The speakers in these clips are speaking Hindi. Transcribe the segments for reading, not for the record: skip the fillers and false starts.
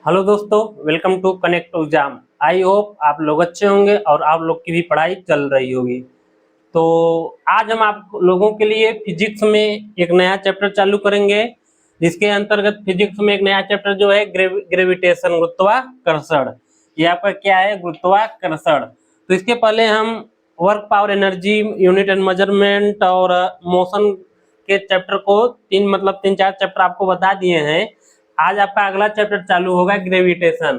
हेलो दोस्तों, welcome to connect to exam. I hope आप लोग अच्छे होंगे और आप लोग की भी पढ़ाई चल रही होगी। तो आज हम आप लोगों के लिए फिजिक्स में एक नया चैप्टर चालू करेंगे, जिसके अंतर्गत फिजिक्स में एक नया चैप्टर जो है ग्रेविटेशन, गुरुत्वाकर्षण। ये आपका क्या है? गुरुत्वाकर्षण। तो इसके पहले हम work, power, energy, unit and measurement और मोशन के चैप्टर को तीन चार चैप्टर आपको बता दिए हैं। आज आपका अगला चैप्टर चालू होगा ग्रेविटेशन।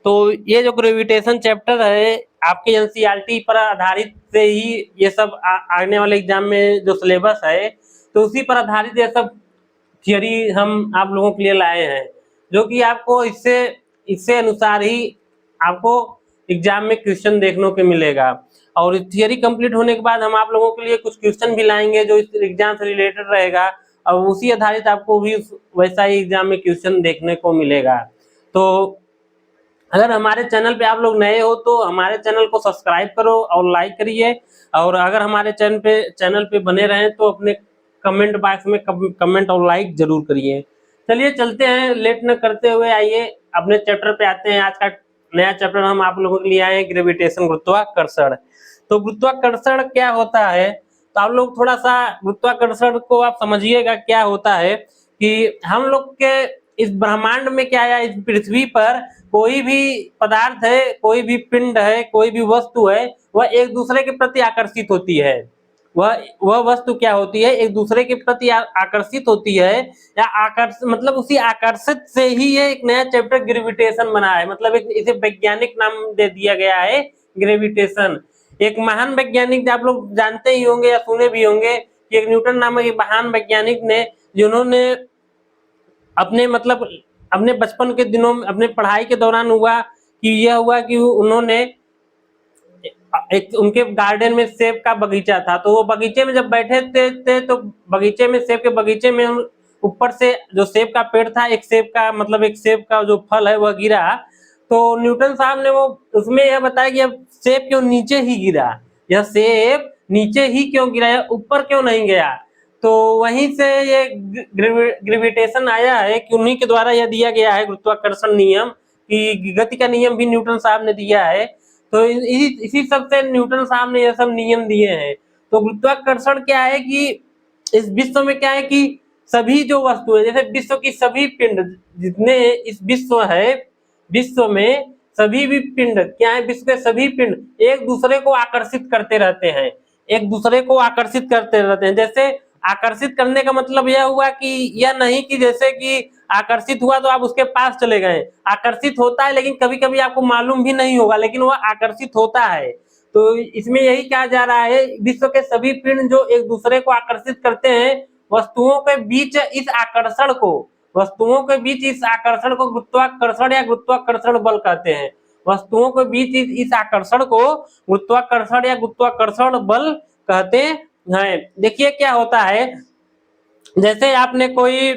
तो ये जो ग्रेविटेशन चैप्टर है आपके एनसीईआरटी पर आधारित से ही ये सब आने वाले एग्जाम में जो सिलेबस है तो उसी पर आधारित ये सब थियरी हम आप लोगों के लिए लाए हैं, जो कि आपको इससे इससे अनुसार ही आपको एग्जाम में क्वेश्चन देखने को मिलेगा। और थियरी कंप्लीट होने के बाद हम आप लोगों के लिए कुछ क्वेश्चन भी लाएंगे जो इस एग्जाम से रिलेटेड रहेगा, और उसी आधारित आपको भी वैसा ही एग्जाम में क्वेश्चन देखने को मिलेगा। तो अगर हमारे चैनल पे आप लोग नए हो तो हमारे चैनल को सब्सक्राइब करो और लाइक करिए, और अगर हमारे चैनल पे बने रहें तो अपने कमेंट बॉक्स में कमेंट और लाइक जरूर करिए। चलिए चलते हैं, लेट न करते हुए आइए अपने चैप्टर पे आते हैं। आज का नया चैप्टर हम आप लोगों के लिए आए हैं, ग्रेविटेशन, गुरुत्वाकर्षण। तो गुरुत्वाकर्षण क्या होता है? तो आप लोग थोड़ा सा गुरुत्वाकर्षण को आप समझिएगा क्या होता है कि हम लोग के इस ब्रह्मांड में क्या है, इस पृथ्वी पर कोई भी पदार्थ है, कोई भी पिंड है, कोई भी वस्तु है, वह एक दूसरे के प्रति आकर्षित होती है। वह वस्तु क्या होती है? एक दूसरे के प्रति आकर्षित होती है, या मतलब उसी आकर्षित से ही ये एक नया चैप्टर ग्रेविटेशन बना है। मतलब एक इसे वैज्ञानिक नाम दे दिया गया है, ग्रेविटेशन। एक महान वैज्ञानिक आप लोग जानते ही होंगे या सुने भी होंगे कि एक न्यूटन नामक एक महान वैज्ञानिक ने, जिन्होंने अपने बचपन के दिनों में, अपने पढ़ाई के दौरान हुआ कि उन्होंने एक उनके गार्डन में सेब का बगीचा था, तो वो बगीचे में जब बैठे थे तो सेब के बगीचे में ऊपर से जो सेब का पेड़ था, एक सेब का जो फल है वह गिरा। तो न्यूटन साहब ने वो उसमें यह बताया कि अब सेब क्यों नीचे ही गिरा, यह सेब नीचे ही क्यों गिरा, ऊपर क्यों नहीं गया। तो वहीं से ये ग्रेविटेशन आया है कि उन्हीं के द्वारा यह दिया गया है गुरुत्वाकर्षण नियम, कि गति का नियम भी न्यूटन साहब ने दिया है। तो इसी सब से न्यूटन साहब ने यह सब नियम दिए हैं। तो गुरुत्वाकर्षण क्या है कि इस विश्व में क्या है कि सभी जो वस्तुएं, जैसे विश्व की सभी पिंड, जितने इस विश्व में सभी भी पिंड क्या है, विश्व के सभी पिंड एक दूसरे को आकर्षित करते रहते हैं, एक दूसरे को आकर्षित करते रहते हैं। जैसे आकर्षित करने का मतलब यह हुआ कि यह नहीं कि जैसे कि आकर्षित हुआ तो आप उसके पास चले गए। आकर्षित होता है लेकिन कभी कभी आपको मालूम भी नहीं होगा, लेकिन वह आकर्षित होता है। तो इसमें यही कहा जा रहा है, विश्व के सभी पिंड जो एक दूसरे को आकर्षित करते हैं, वस्तुओं के बीच इस आकर्षण को गुरुत्वाकर्षण या गुरुत्वाकर्षण बल कहते हैं। वस्तुओं के बीच इस आकर्षण को गुरुत्वाकर्षण या गुरुत्वाकर्षण बल कहते हैं। देखिए क्या होता है, जैसे आपने कोई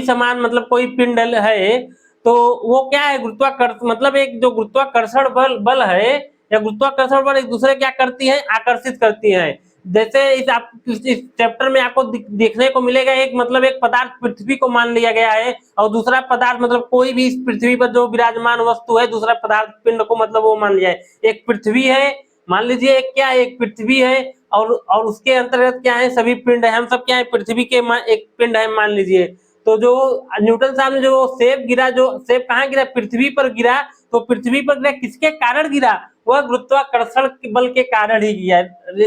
सामान, मतलब कोई पिंड है, तो वो क्या है, गुरुत्वाकर्षण, मतलब एक जो गुरुत्वाकर्षण बल है या गुरुत्वाकर्षण बल एक दूसरे क्या करती है, आकर्षित करती है। जैसे इस चैप्टर में आपको देखने को मिलेगा, एक पदार्थ पृथ्वी को मान लिया गया है, और दूसरा पदार्थ मतलब कोई भी इस पृथ्वी पर जो विराजमान वस्तु है, दूसरा पदार्थ पिंड को मतलब वो मान लिया है। एक पृथ्वी है, मान लीजिए, एक पृथ्वी है, और उसके अंतर्गत क्या है, सभी पिंड है। हम सब क्या है, पृथ्वी के एक पिंड है मान लीजिए। तो जो न्यूटन साहब ने जो सेब कहाँ गिरा, पृथ्वी पर गिरा। तो पृथ्वी पर गिरा, किसके कारण गिरा? वह गुरुत्वाकर्षण बल के कारण ही गिरा।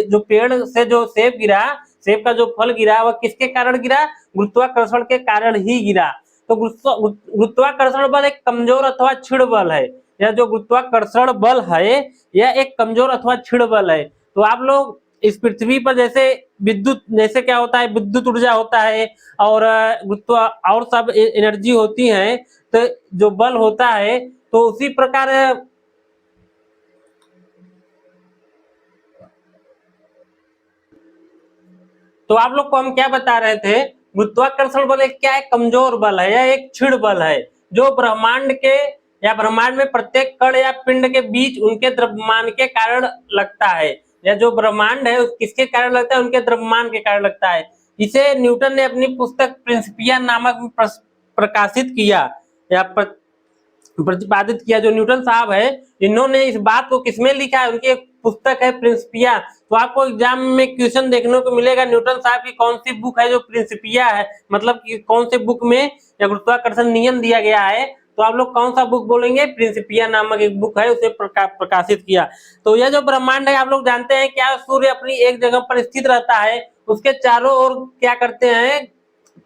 जो पेड़ से जो सेब गिरा, सेब का जो फल गिरा, वह किसके कारण गिरा? गुरुत्वाकर्षण के कारण ही गिरा। तो गुरुत्वाकर्षण बल एक कमजोर अथवा क्षीण बल है। यह जो गुरुत्वाकर्षण बल है, यह एक कमजोर अथवा क्षीण बल है। तो आप लोग इस पृथ्वी पर जैसे क्या होता है, विद्युत ऊर्जा होता है, और और सब एनर्जी होती है, तो जो बल होता है, तो उसी प्रकार तो आप लोग को हम क्या बता रहे थे, गुरुत्वाकर्षण बल एक क्या है, कमजोर बल है या एक क्षीण बल है, जो ब्रह्मांड में प्रत्येक कण या पिंड के बीच उनके द्रव्यमान के कारण लगता है। या जो ब्रह्मांड है किसके कारण लगता है, उनके द्रव्यमान के कारण लगता है। इसे न्यूटन ने अपनी पुस्तक प्रिंसिपिया नामक में प्रकाशित किया या प्रतिपादित किया। जो न्यूटन साहब है, इन्होंने इस बात को किसमें लिखा है, उनकी एक पुस्तक है प्रिंसिपिया। तो आपको एग्जाम में क्वेश्चन देखने को मिलेगा न्यूटन साहब की कौन सी बुक है जो प्रिंसिपिया है, मतलब कि कौन से बुक में गुरुत्वाकर्षण नियम दिया गया है। तो आप लोग कौन सा बुक बोलेंगे, प्रिंसिपिया नामक एक बुक है, उसे प्रकाशित किया। तो यह जो ब्रह्मांड है आप लोग जानते हैं क्या, सूर्य अपनी एक जगह पर स्थित रहता है, उसके चारों ओर क्या करते हैं,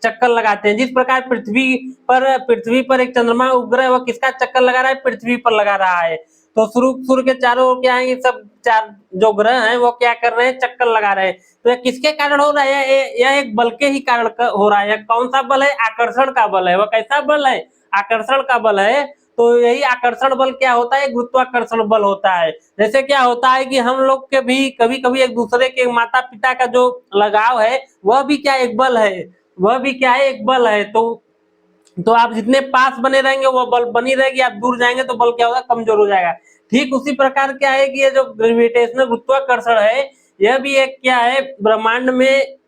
चक्कर लगाते हैं। जिस प्रकार पृथ्वी पर एक चंद्रमा उपग्रह वह किसका चक्कर लगा रहा है, पृथ्वी पर लगा रहा है। तो सूर्य के चारों ओर क्या है, सब चार जो ग्रह हैं वो क्या कर रहे हैं, चक्कर लगा रहे हैं। तो यह किसके कारण हो रहा है, यह एक बल के ही कारण हो रहा है। कौन सा बल है, आकर्षण का बल है। वह कैसा बल है, आकर्षण का बल है। तो यही आकर्षण बल क्या होता है, गुरुत्वाकर्षण बल होता है। जैसे क्या होता है कि हम लोग के भी कभी कभी एक दूसरे के माता पिता का जो लगाव है वह भी क्या एक बल है, वह भी क्या है, एक बल है। तो आप जितने पास बने रहेंगे वो बल बनी रहेगी, आप दूर जाएंगे तो बल क्या होगा, कमजोर हो जाएगा। ठीक उसी प्रकार क्या है कि ये जो ग्रेविटेशनल गुरुत्वाकर्षण है, यह भी एक क्या है, ब्रह्मांड में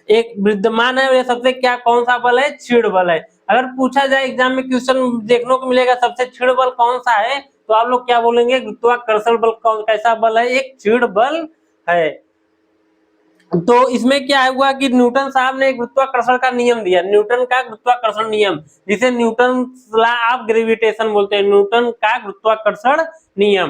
एक विद्यमान है। यह सबसे क्या कौन सा बल है, क्षीण बल है। अगर पूछा जाए एग्जाम में क्वेश्चन देखने को मिलेगा सबसे क्षीण बल कौन सा है, तो आप लोग क्या बोलेंगे, गुरुत्वाकर्षण बल कौन कैसा बल है, एक क्षीण बल है। तो इसमें क्या हुआ कि न्यूटन साहब ने गुरुत्वाकर्षण का नियम दिया, न्यूटन का गुरुत्वाकर्षण नियम, जिसे न्यूटन लॉ ऑफ ग्रेविटेशन बोलते हैं, न्यूटन का गुरुत्वाकर्षण नियम।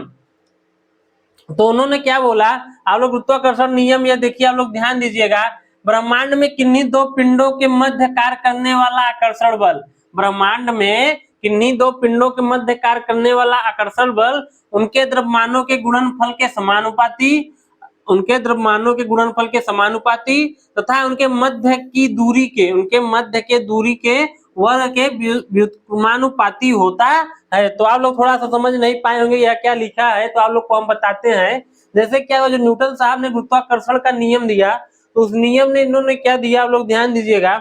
तो उन्होंने क्या बोला, आप लोग गुरुत्वाकर्षण नियम या देखिए, आप लोग ध्यान दीजिएगा, ब्रह्मांड में किन्हीं दो पिंडों के मध्य कार्य करने वाला आकर्षण बल, ब्रह्मांड में किन्हीं दो पिंडों के मध्य कार्य करने वाला आकर्षण बल उनके द्रव्यमानों के गुणनफल के समानुपाती, उनके द्रव्यमानों के गुणनफल के समानुपाती तथा उनके मध्य की दूरी के, उनके मध्य के दूरी के वर्ग के व्युत्क्रमानुपाती होता है। तो आप लोग थोड़ा सा समझ नहीं पाए होंगे यह क्या लिखा है, तो आप लोग को हम बताते हैं। जैसे क्या जो न्यूटन साहब ने गुरुत्वाकर्षण का नियम दिया, तो उस नियम ने इन्होंने क्या दिया, आप लोग ध्यान दीजिएगा,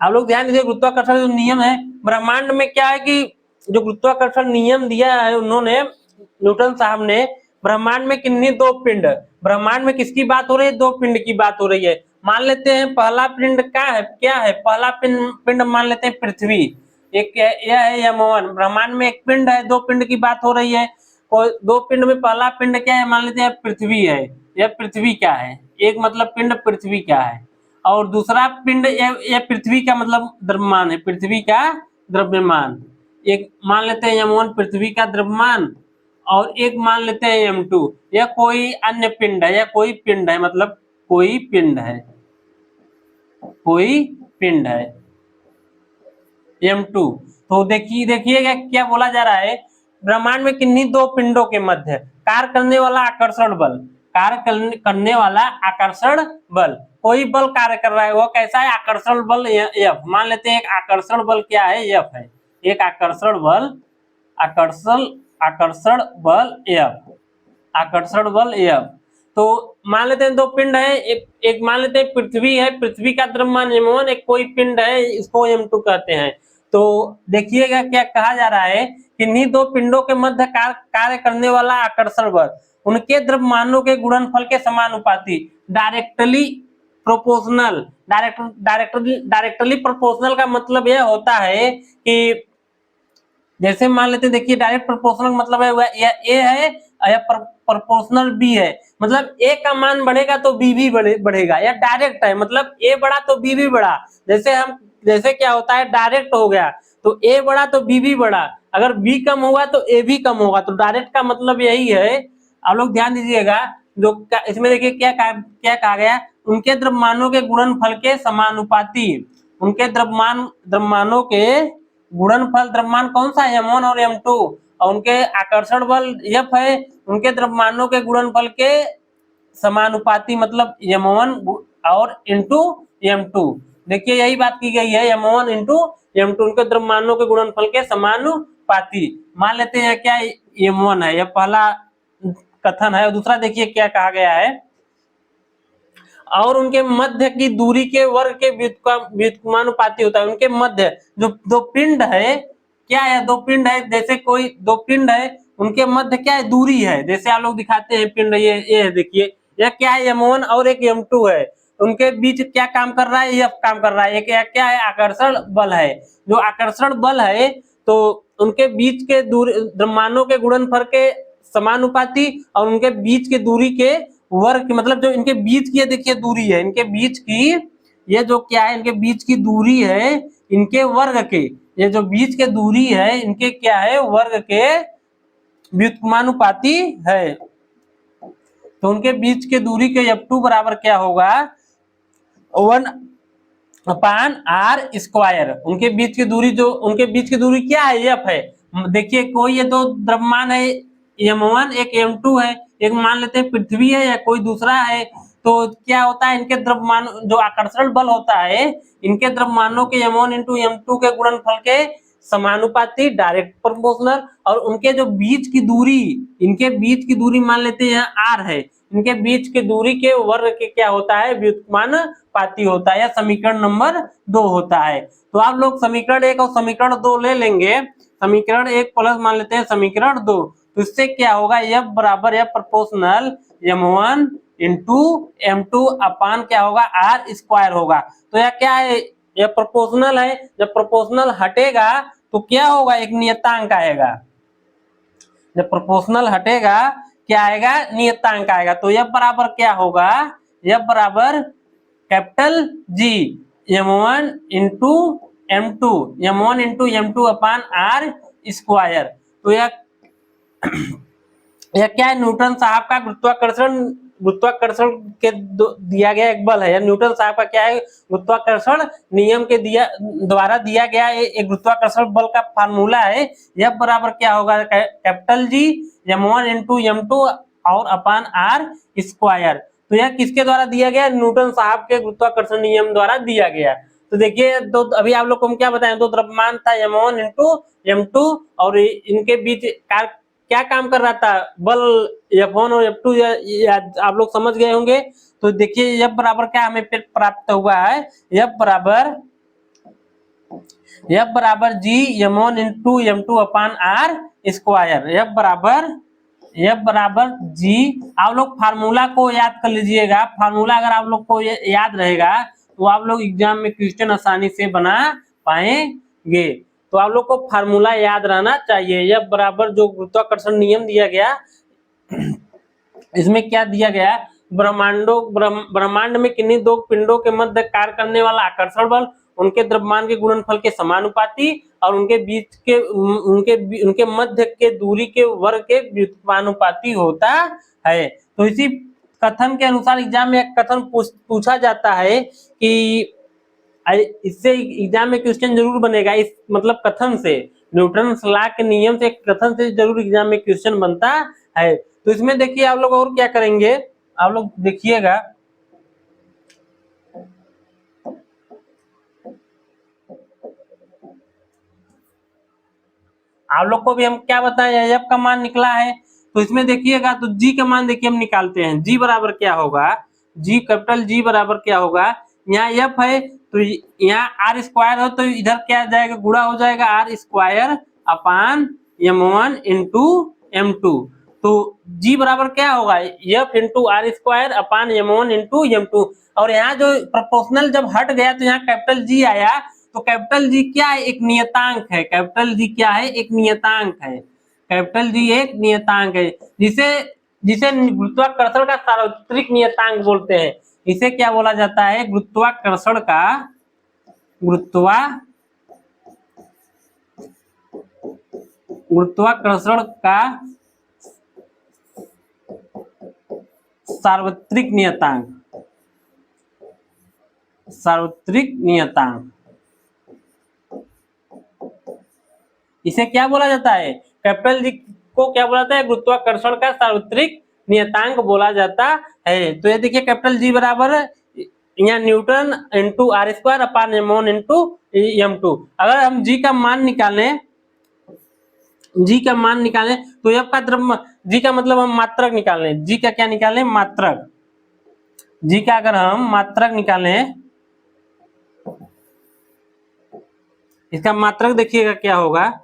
आप लोग ध्यान दीजिए। गुरुत्वाकर्षण जो नियम है ब्रह्मांड में क्या है कि जो गुरुत्वाकर्षण नियम दिया है उन्होंने, न्यूटन साहब ने, ब्रह्मांड में किन्हीं दो पिंड, ब्रह्मांड में किसकी बात हो रही है, दो पिंड की बात हो रही है। मान लेते हैं पहला पिंड क्या है, पहला पिंड मान लेते हैं पृथ्वी, एक यह है यमोवन। ब्रह्मांड में एक पिंड है, दो पिंड की बात हो रही है। दो पिंड में पहला पिंड क्या है, मान लेते हैं पृथ्वी है, यह पृथ्वी क्या है, एक मतलब पिंड पृथ्वी क्या है, और दूसरा पिंड यह पृथ्वी का मतलब द्रव्यमान है, पृथ्वी का द्रव्यमान। एक मान लेते हैं यम1 पृथ्वी का द्रव्यमान, और एक मान लेते हैं m2, यह कोई अन्य पिंड है, या कोई पिंड है, मतलब कोई पिंड है, कोई पिंड है m2। तो देखिएगा क्या बोला जा रहा है, ब्रह्मांड में किन्हीं दो पिंडों के मध्य कार्य करने वाला आकर्षण बल, कार्य करने वाला आकर्षण बल, कोई बल कार्य कर रहा है, वो कैसा है, आकर्षण बल F। मान लेते हैं एक आकर्षण बल क्या है, F है, एक आकर्षण बल, आकर्षण बल F, आकर्षण बल F। तो मान लेते हैं दो पिंड है, एक मान लेते हैं पृथ्वी है, पृथ्वी का द्रव्यमान m1, एक कोई पिंड है, इसको m2 कहते हैं। तो देखिएगा क्या कहा जा रहा है, किन्हीं दो पिंडों के मध्य कार्य करने वाला आकर्षण बल उनके द्रव्यमानों के गुणनफल के समानुपाती, डायरेक्टली प्रोपोर्शनल। डायरेक्टली प्रोपोर्शनल का मतलब यह होता है कि जैसे मान लेते हैं, देखिए डायरेक्ट प्रोपोर्शनल मतलब है या ए है या प्रोपोर्शनल बी है, मतलब ए का मान बढ़ेगा तो बी भी बढ़ेगा, या डायरेक्ट है मतलब ए बढ़ा तो बी भी बढ़ा। जैसे क्या होता है, डायरेक्ट हो गया तो ए बढ़ा तो बी भी बढ़ा, अगर बी कम होगा तो ए भी कम होगा। तो डायरेक्ट का मतलब यही है। आप लोग ध्यान दीजिएगा, जो इसमें देखिए क्या कहा गया, उनके द्रव्यमानों के गुणनफल के समानुपाती, उनके द्रव्यमानों के गुणनफल, द्रव्यमान कौन सा है, m1 और m2, और उनके आकर्षण बल F है, उनके द्रव्यमानों के गुणनफल के समानुपाती, मतलब m1 और इंटू m2। देखिए यही बात की गई है, m1 इंटू m2, उनके द्रव्यमानों के गुणनफल के समानुपाती। मान लेते हैं क्या m1 है, यह पहला कथन है। दूसरा देखिए क्या कहा गया है, और उनके मध्य की दूरी के वर्ग के व्युत्क्रमानुपाती होता है। उनके मध्य जो दो पिंड है, क्या है, दो पिंड है, जैसे कोई दो पिंड है, उनके मध्य क्या है, दूरी है। जैसे आप लोग दिखाते हैं पिंड, ये है देखिए, यह क्या है, m1 और एक m2 है, उनके बीच क्या काम कर रहा है, यह काम कर रहा है, एक क्या है, आकर्षण बल है। जो आकर्षण बल है तो उनके बीच के दूरी द्रव्यमानों के गुणनफल के समानुपाती और उनके बीच की दूरी के वर्ग, मतलब जो इनके बीच की देखिए दूरी है, इनके बीच की ये जो क्या है, इनके बीच की दूरी है इनके वर्ग के, ये जो बीच के दूरी है इनके क्या है, वर्ग के व्युत्क्रमानुपाती है। तो उनके बीच के दूरी के f2 बराबर क्या होगा, 1/r²। उनके बीच की दूरी, जो उनके बीच की दूरी क्या है, f है। देखिए कोई ये दो द्रव्यमान है, m1 एक m2 है, एक मान लेते हैं पृथ्वी है या कोई दूसरा है, तो क्या होता है, इनके द्रव्यमान जो आकर्षण बल होता है, इनके द्रव्यमानों के m1 × m2 के गुणनफल के समानुपाती, डायरेक्ट प्रोपोर्शनल, और उनके जो बीच की दूरी, इनके बीच की दूरी मान लेते हैं r है, इनके बीच की दूरी के वर्ग के क्या होता है, व्युत्क्रमानुपाती होता है, या समीकरण नंबर 2 होता है। तो आप लोग समीकरण 1 और समीकरण 2 ले लेंगे, समीकरण 1 प्लस मान लेते हैं समीकरण 2, तो इससे क्या होगा, f बराबर f प्रोपोर्शनल m1 × m2 अपान क्या होगा, r² होगा। तो यह क्या है, यह प्रोपोर्शनल है, जब प्रोपोर्शनल हटेगा तो क्या होगा, एक नियतांक आएगा, जब प्रोपोर्शनल हटेगा क्या आएगा, नियतांक आएगा। तो f बराबर क्या होगा, f बराबर capital G m1 × m2, m1 × m2 अपान r²। तो यह क्या है, न्यूटन साहब का गुरुत्वाकर्षण के दिया गया एक बल है, या न्यूटन साहब का क्या है, गुरुत्वाकर्षण नियम के द्वारा दिया गया एक गुरुत्वाकर्षण बल का फार्मूला है। यह बराबर क्या होगा, कैपिटल G m1 × m2 और अपान r²। तो यह किसके द्वारा दिया गया, न्यूटन साहब के गुरुत्वाकर्षण नियम द्वारा दिया गया। तो देखिए, तो अभी आप लोग को हम क्या बताएं, दो द्रव्यमान था m1 × m2 और इनके बीच क्या काम कर रहा था, बल f1 और f2, या आप लोग समझ गए होंगे। तो देखिए f बराबर क्या हमें प्राप्त हुआ है, f बराबर G m1 × m2 अपान r²। f बराबर G, आप लोग फार्मूला को याद कर लीजिएगा, फार्मूला अगर आप लोग को याद रहेगा तो आप लोग एग्जाम में क्वेश्चन आसानी से बना पाएंगे। तो आप लोग को फार्मूला याद रहना चाहिए। f बराबर जो गुरुत्वाकर्षण नियम दिया गया, इसमें क्या दिया गया, ब्रह्मांड में किन्हीं दो पिंडों के मध्य कार्य करने वाला आकर्षण बल उनके द्रव्यमान के गुणनफल के समानुपाती और उनके बीच के उनके मध्य के दूरी के वर्ग के व्युत्क्रमानुपाती होता है। तो इसी कथन के अनुसार एग्जाम में एक कथन पूछा जाता है कि इससे एग्जाम में क्वेश्चन जरूर बनेगा, इस मतलब कथन से, न्यूटन लॉ के नियम से, कथन से जरूर एग्जाम में क्वेश्चन बनता है। तो इसमें देखिए आप लोग और क्या करेंगे, आप लोग देखिएगा, आप लोग को भी हम क्या बताएं, f का मान निकला है। तो इसमें देखिएगा, तो g का मान देखिए हम निकालते हैं, g बराबर क्या होगा, g कैपिटल G बराबर क्या होगा, यहाँ f है तो यहाँ r² हो तो इधर क्या जाएगा, गुणा हो जाएगा r² अपान m1 × m2। तो g बराबर क्या होगा, f × r² अपान m1 × m2। और यहाँ जो प्रोपोर्शनल जब हट गया तो यहाँ कैपिटल G आया, तो कैपिटल G क्या है, एक नियतांक है, कैपिटल G क्या है, एक नियतांक है, कैपिटल G एक नियतांक है, जिसे गुरुत्वाकर्षण का सार्वत्रिक नियतांक बोलते हैं। इसे क्या बोला जाता है, गुरुत्वाकर्षण का सार्वत्रिक नियतांक, इसे क्या बोला जाता है, कैपिटल G को क्या बोला जाता है, गुरुत्वाकर्षण का सार्वत्रिक नियतांक बोला जाता है। तो ये देखिए कैपिटल G बराबर यहाँ न्यूटन × r² अपान m1 × m2। अगर हम G का मान निकालें, तो f का G का मतलब हम मात्रक निकालें, G का क्या निकालें, मात्रक, G का अगर हम मात्रक निकालें, इसका मात्रक देखिएगा क्या होगा,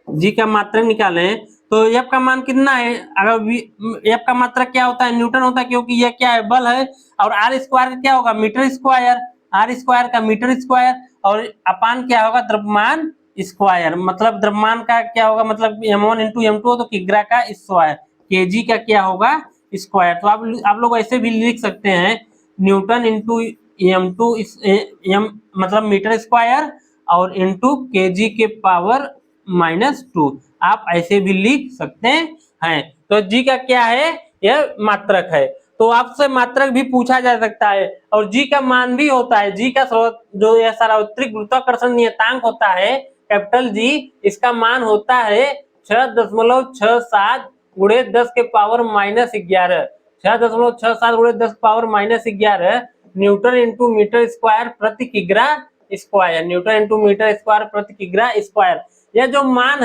G का मात्रक निकालें तो एफ का मान कितना है, अगर एफ का मात्रक क्या होता है, न्यूटन होता है, क्योंकि यह क्या है, बल है। और आर स्क्वायर का क्या होगा, मीटर स्क्वायर, आर स्क्वायर का मीटर स्क्वायर, और अपान क्या होगा, द्रव्यमान स्क्वायर, मतलब द्रव्यमान का क्या होगा, मतलब m1 इंटू m2 तो किग्रा का स्क्वायर, केजी का क्या होगा, स्क्वायर। तो आप लोग ऐसे भी लिख सकते हैं, न्यूटन इंटू m2 m मतलब मीटर स्क्वायर और इंटू केजी के पावर -2, आप ऐसे भी लिख सकते हैं। तो जी का क्या है, यह मात्रक है। तो आपसे मात्रक भी पूछा जा सकता है, और जी का मान भी होता है। जी का जो यह सार्वत्रिक गुरुत्वाकर्षण नियतांक होता है, कैपिटल जी, इसका मान होता है 6.67 गुणे 10 के पावर -11, 6.67 गुणे 10 power -11 newton into metre square प्रति किग्रा square, newton into metre square प्रति किग्रा स्क्वायर। यह जो मान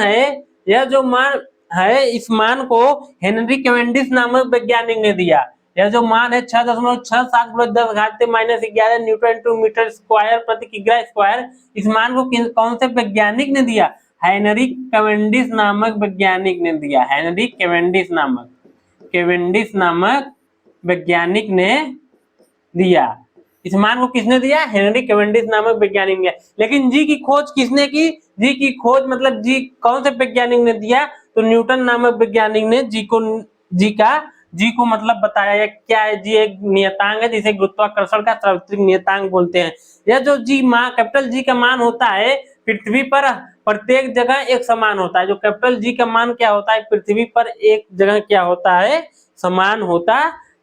है, इस मान को हेनरी कैवेंडिश नामक वैज्ञानिक ने दिया। यह जो मान है 6.67 गुणे 10 घात -11 न्यूटन इंटू मीटर स्क्वायर प्रति किग्रा स्क्वायर, इस मान को कौन से वैज्ञानिक ने दिया, हेनरी कैवेंडिश नामक वैज्ञानिक ने दिया। हेनरी कैवेंडिश नामक वैज्ञानिक ने दिया। इस मान को किसने दिया, हेनरी कैवेंडिश नामक वैज्ञानिक ने। लेकिन जी की खोज किसने की, जी की खोज मतलब जी कौन से वैज्ञानिक ने दिया, तो न्यूटन नामक वैज्ञानिक ने जी को मतलब बताया क्या है, जी एक नियतांक है जिसे गुरुत्वाकर्षण का सार्वत्रिक नियतांक बोलते हैं। यह जो जी मान, कैपिटल जी का मान होता है, पृथ्वी पर प्रत्येक जगह एक समान होता है। जो कैपिटल जी का मान क्या होता है, पृथ्वी पर एक जगह क्या होता है, समान होता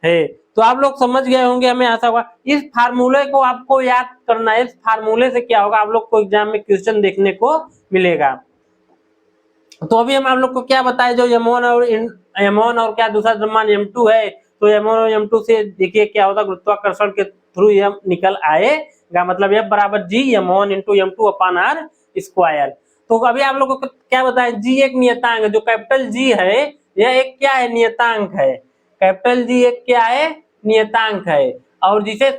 है। तो आप लोग समझ गए होंगे, हमें आशा होगा। इस फार्मूले को आपको याद करना है। इस फार्मूले से क्या होगा, आप लोग को एग्जाम में क्वेश्चन देखने को मिलेगा। तो अभी हम आप लोग को क्या बताए, जो m1 और क्या दूसरा द्रव्यमान m2 है, तो m1 और m2 से देखिए क्या होता है, गुरुत्वाकर्षण के थ्रू यह निकल आएगा, मतलब F बराबर G m1 into m2 upon are square. तो अभी आप लोग को क्या बताया, जी एक नियतांक है। जो कैपिटल जी है, यह एक क्या है, नियतांक है। कैपिटल जी एक क्या है, नियतांक है, और जिसे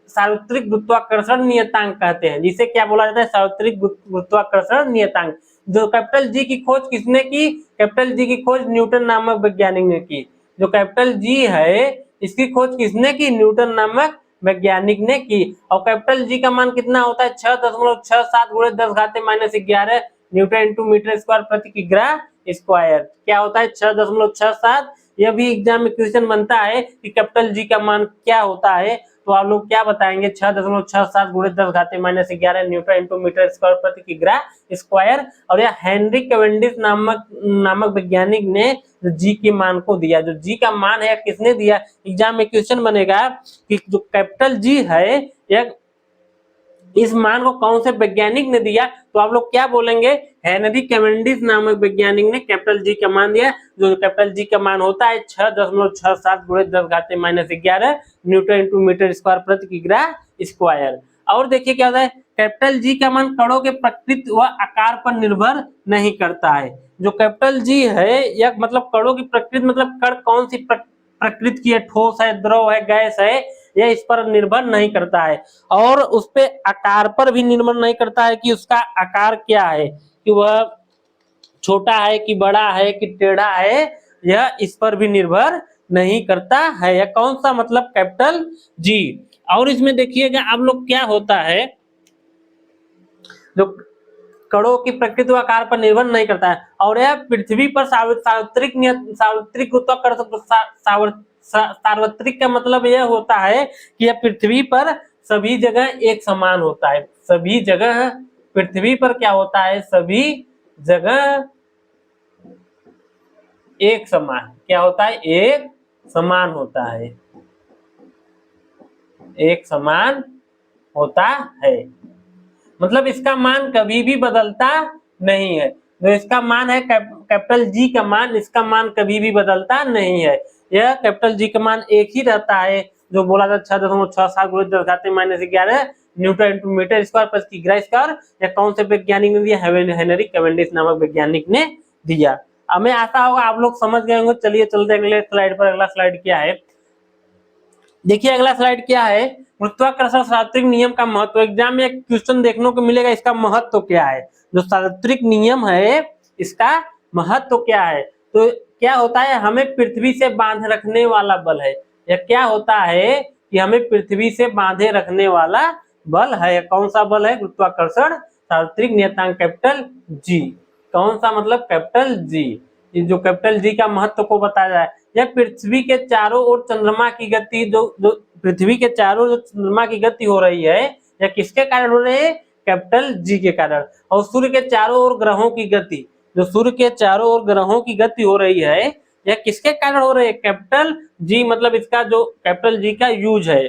सार्वत्रिक गुरुत्वाकर्षण नियतांक कहते हैं। जिसे क्या बोला जाता है, सार्वत्रिक गुरुत्वाकर्षण नियतांक। जो कैपिटल जी की खोज किसने की, कैपिटल जी की खोज न्यूटन नामक वैज्ञानिक ने की। जो कैपिटल जी है, इसकी खोज किसने की, न्यूटन नामक वैज्ञानिक ने की। और कैपिटल जी का मान कितना होता है, 6.67 गुणे 10 घाते -11 न्यूटन इंटू मीटर स्क्वायर प्रति किग्रा स्क्वायर। क्या होता है, 6.67। यह भी एग्जाम में क्वेश्चन बनता है कि कैपिटल जी का मान क्या होता है। तो आप लोग क्या बताएंगे, 6.67 गुणे 10 घाते -11 न्यूटन इंटू मीटर स्क्वायर प्रति किग्रा स्क्वायर। और यह हेनरी कैवेंडिश नामक वैज्ञानिक ने जी के मान को दिया। जो जी का मान है किसने दिया, एग्जाम में क्वेश्चन बनेगा कि जो कैपिटल जी है, यह इस मान को कौन से वैज्ञानिक ने दिया। तो आप लोग क्या बोलेंगे, हेनरी कैवेंडिश नामक वैज्ञानिक ने कैपिटल जी का मान दिया। जो कैपिटल जी का मान होता है 6.67 गुणे 10 घाते -11 न्यूटन इंटू मीटर स्क्वायर प्रति किग्रा स्क्वायर। और देखिए क्या होता है, कैपिटल जी का मान कणों के प्रकृति व आकार पर निर्भर नहीं करता है। जो कैपिटल जी है, यह मतलब कणों की प्रकृति, मतलब कण कौन सी प्रकृति की है, ठोस है, द्रव है, गैस है, यह इस पर निर्भर नहीं करता है। और उस पे आकार पर भी निर्भर नहीं करता है कि उसका आकार क्या है, कि वह छोटा है कि बड़ा है कि टेढ़ा है, यह इस पर भी निर्भर नहीं करता है। यह कौन सा, मतलब कैपिटल जी। और इसमें देखिएगा आप लोग क्या होता है, जो कणों की प्रकृति व आकार पर निर्भर नहीं करता है। और यह पृथ्वी पर सार्वत्रिक गुरुत्वाकर्षण, सार्वत्रिक का मतलब यह होता है कि यह पृथ्वी पर सभी जगह एक समान होता है। सभी जगह पृथ्वी पर क्या होता है, सभी जगह एक समान, क्या होता है, एक समान होता है, एक समान होता है। मतलब इसका मान कभी भी बदलता नहीं है। जो इसका मान है कैपिटल जी का मान, इसका मान कभी भी बदलता नहीं है। यह कैपिटल जी का मान एक ही रहता है, जो बोला था 6.67 गुणे 10 घाते -11 न्यूटन इंटू मीटर स्क्वायर प्रति किग्रा स्क्वायर। यह कौन से वैज्ञानिक ने दिया, हेनरी कैवेंडिश नामक वैज्ञानिक ने दिया। हमें आशा होगा आप लोग समझ गए होंगे। चलिए चलते अगले स्लाइड पर। अगला स्लाइड क्या है, देखिए अगला स्लाइड क्या है, गुरुत्वाकर्षण सार्वत्रिक नियम का महत्व। एग्जाम में एक क्वेश्चन देखने को मिलेगा, इसका महत्व क्या है। जो सार्वत्रिक नियम है, इसका महत्व क्या है? तो क्या होता है, हमें पृथ्वी से बांध रखने वाला बल है। यह क्या होता है कि हमें पृथ्वी से बांधे रखने वाला बल है। कौन सा बल है? गुरुत्वाकर्षण सार्वत्रिक नियतांक कैपिटल जी। कौन सा? मतलब कैपिटल जी। ये जो कैपिटल जी का महत्व को बताया जाए, यह पृथ्वी के चारों ओर चंद्रमा की गति, जो पृथ्वी के चारों जो चंद्रमा की गति हो रही है, यह किसके कारण हो रही है? कैपिटल जी के कारण। और सूर्य के चारों ओर ग्रहों की गति, जो सूर्य के चारों ओर ग्रहों की गति हो रही है, यह किसके कारण हो रही है? Capital G. मतलब इसका जो कैपिटल जी का यूज है।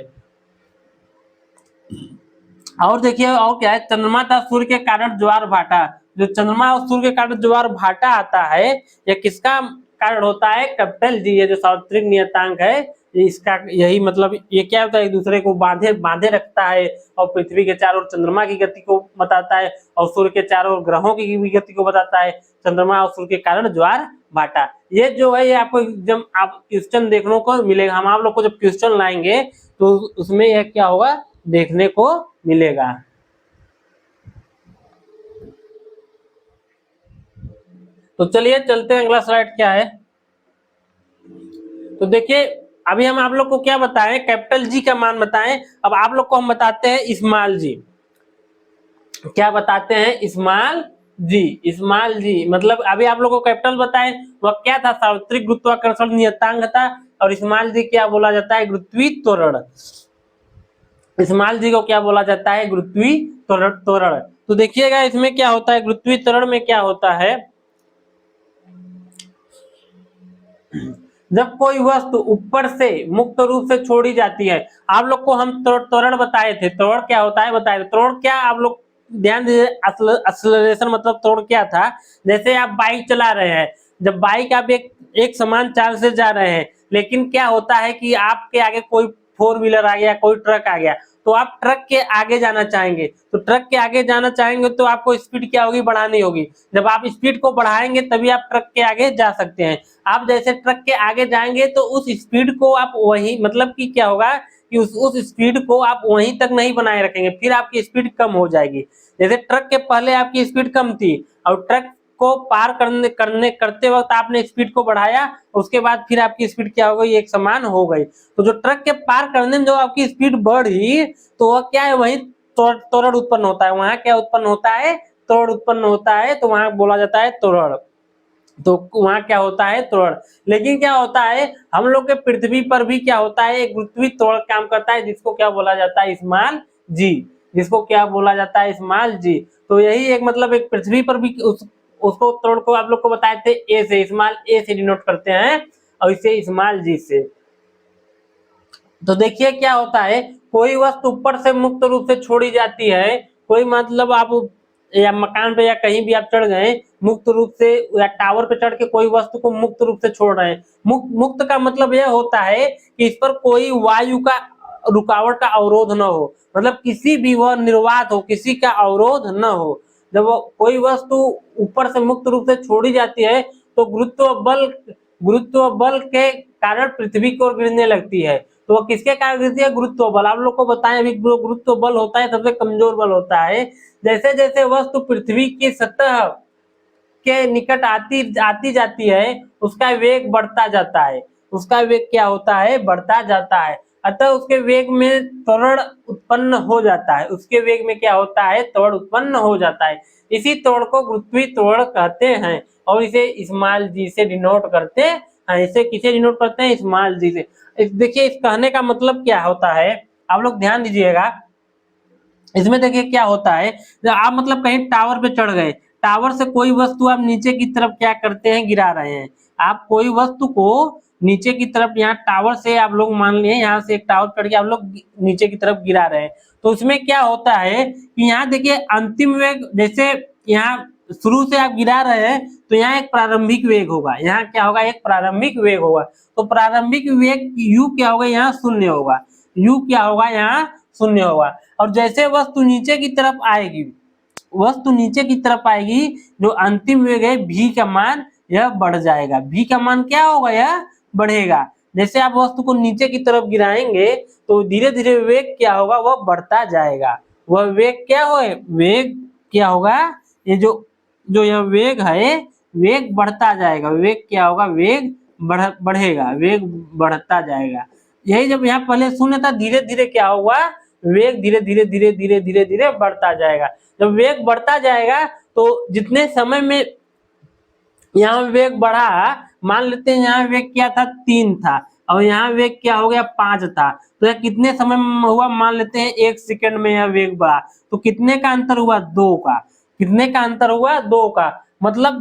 और देखिए और क्या है, चंद्रमा तथा सूर्य के कारण ज्वार भाटा, जो चंद्रमा और सूर्य के कारण ज्वार भाटा आता है, यह किसका कारण होता है? Capital G. ये जो सार्वत्रिक नियतांक है, इसका यही मतलब, ये क्या होता है? एक दूसरे को बांधे बांधे रखता है, और पृथ्वी के चारों ओर चंद्रमा की गति को बताता है, और सूर्य के चारों ओर ग्रहों की भी गति को बताता है। चंद्रमा और सूर्य के कारण ज्वार भाटा, ये जो है, ये आपको जब आप क्वेश्चन देखने को मिलेगा, हम आप लोग को जब क्वेश्चन लाएंगे तो उसमें यह क्या होगा? देखने को मिलेगा। तो चलिए चलते हैं, अगला स्लाइड क्या है। तो देखिए अभी हम आप लोग को क्या बताएं? कैपिटल जी का मान बताएं। अब आप लोग को हम बताते हैं स्मॉल जी। क्या बताते हैं? स्मॉल जी। स्मॉल जी मतलब अभी आप लोग को कैपिटल बताएं, वह क्या था? सार्वत्रिक गुरुत्वाकर्षण नियतांक था। और स्मॉल जी क्या बोला जाता है? गुरुत्वीय त्वरण। स्मॉल जी को क्या बोला जाता है? गुरुत्वीय त्वरण। तो देखिएगा इसमें क्या होता है, गुरुत्वीय त्वरण में क्या होता है, जब कोई वस्तु ऊपर से मुक्त रूप से छोड़ी जाती है। आप लोग को हम त्वरण बताए थे। त्वरण क्या होता है बताए थे। त्वरण क्या, आप लोग ध्यान दीजिए, एक्सेलरेशन मतलब त्वरण क्या था? जैसे आप बाइक चला रहे हैं, जब बाइक आप एक समान चाल से जा रहे हैं, लेकिन क्या होता है कि आपके आगे कोई फोर व्हीलर आ गया, कोई ट्रक आ गया, तो आप ट्रक के आगे जाना चाहेंगे। तो ट्रक के आगे जाना चाहेंगे तो आपको स्पीड क्या होगी? बढ़ानी होगी। जब आप स्पीड को बढ़ाएंगे तभी आप ट्रक के आगे जा सकते हैं। आप जैसे ट्रक के आगे जाएंगे तो उस स्पीड को आप वही, मतलब कि क्या होगा कि उस स्पीड को आप वहीं तक नहीं बनाए रखेंगे, फिर आपकी स्पीड कम हो जाएगी। जैसे ट्रक के पहले आपकी स्पीड कम थी, और ट्रक को पार करते वक्त आपने स्पीड को बढ़ाया, उसके बाद फिर आपकी स्पीड क्या हो गई? एक समान हो गई। तो जो ट्रक के पार करने में जो आपकी स्पीड बढ़ी, तो वह क्या है? वही त्वरण उत्पन्न होता है। वहां क्या उत्पन्न होता है? त्वरण उत्पन्न होता है। तो वहां बोला जाता है त्वरण। तो वहां क्या होता है? त्वरण। लेकिन क्या होता है, हम लोग के पृथ्वी पर भी क्या होता है? एक गुरुत्वीय त्वरण काम करता है, जिसको क्या बोला जाता है? स्मॉल जी। जिसको क्या बोला जाता है? स्मॉल जी। तो यही एक मतलब एक पृथ्वी पर भी उसको त्वरण को आप लोग को बताए थे ए से, स्मॉल ए से डिनोट करते हैं, और इसे स्मॉल जी से। तो देखिए क्या होता है, कोई वस्तु ऊपर से मुक्त रूप से छोड़ी जाती है। कोई मतलब आप या मकान पे या कहीं भी आप चढ़ गए मुक्त रूप से, या टावर पे चढ़ के कोई वस्तु को मुक्त रूप से छोड़ रहे हैं। मुक्त का मतलब यह होता है कि इस पर कोई वायु का रुकावट का अवरोध न हो, मतलब किसी भी वह निर्वात हो, किसी का अवरोध न हो। जब कोई वस्तु ऊपर से मुक्त रूप से छोड़ी जाती है, तो गुरुत्व बल के कारण पृथ्वी की ओर गिरने लगती है। तो वो किसके कारण गिरती है? गुरुत्व बल। आप लोग को बताएं, अभी गुरुत्व बल होता है सबसे कमजोर बल होता है। जैसे जैसे वस्तु पृथ्वी की सतह के निकट आती आती जाती है, उसका वेग बढ़ता जाता है। उसका वेग क्या होता है? बढ़ता जाता है। अतः उसके वेग में त्वरण उत्पन्न हो जाता है। उसके वेग में क्या होता है? त्वरण उत्पन्न हो जाता है। इसी त्वरण को गुरुत्वीय त्वरण कहते हैं, और इसे स्मॉल जी से डिनोट करते हैं। इसे किसे डिनोट करते हैं? स्मॉल जी से। देखिए इस कहने का मतलब क्या होता है, आप लोग ध्यान दीजिएगा। इसमें देखिए क्या होता है, आप मतलब कहीं टावर पे चढ़ गए, टावर से कोई वस्तु आप नीचे की तरफ क्या करते हैं? गिरा रहे हैं। आप कोई वस्तु को नीचे की तरफ, यहाँ टावर से आप लोग मान लिए, यहाँ से एक टावर चढ़ के आप लोग नीचे की तरफ गिरा रहे हैं। तो उसमें क्या होता है कि यहाँ देखिए अंतिम वेग, जैसे यहाँ शुरू से आप गिरा रहे हैं, तो यहाँ एक प्रारंभिक वेग होगा। यहाँ क्या होगा? एक प्रारंभिक वेग होगा। तो प्रारंभिक वेग u क्या होगा? यहाँ शून्य होगा। u क्या होगा? यहाँ शून्य होगा। और जैसे वस्तु नीचे की तरफ आएगी, वस्तु नीचे की तरफ आएगी, जो अंतिम वेग है v का मान, यह बढ़ जाएगा। v का मान क्या होगा? यह बढ़ेगा। जैसे आप वस्तु को नीचे की तरफ गिराएंगे, तो धीरे धीरे वेग क्या होगा? वह बढ़ता जाएगा। वह वेग क्या हो? वेग क्या होगा? ये जो जो यह वेग है, वेग बढ़ता जाएगा। वेग क्या होगा, वेग बढ़ेगा, वेग बढ़ता जाएगा। यही जब यहाँ पहले शून्य था, धीरे धीरे क्या होगा, वेग धीरे धीरे धीरे धीरे धीरे धीरे बढ़ता जाएगा। जब वेग बढ़ता जाएगा तो जितने समय में यहाँ वेग बढ़ा, मान लेते हैं यहाँ वेग क्या था, 3 था, और यहाँ वेग क्या हो गया, 5 था, तो यह कितने समय में हुआ, मान लेते हैं 1 सेकंड में यह वेग बढ़ा, तो कितने का अंतर हुआ, 2 का। कितने का अंतर हुआ, 2 का। मतलब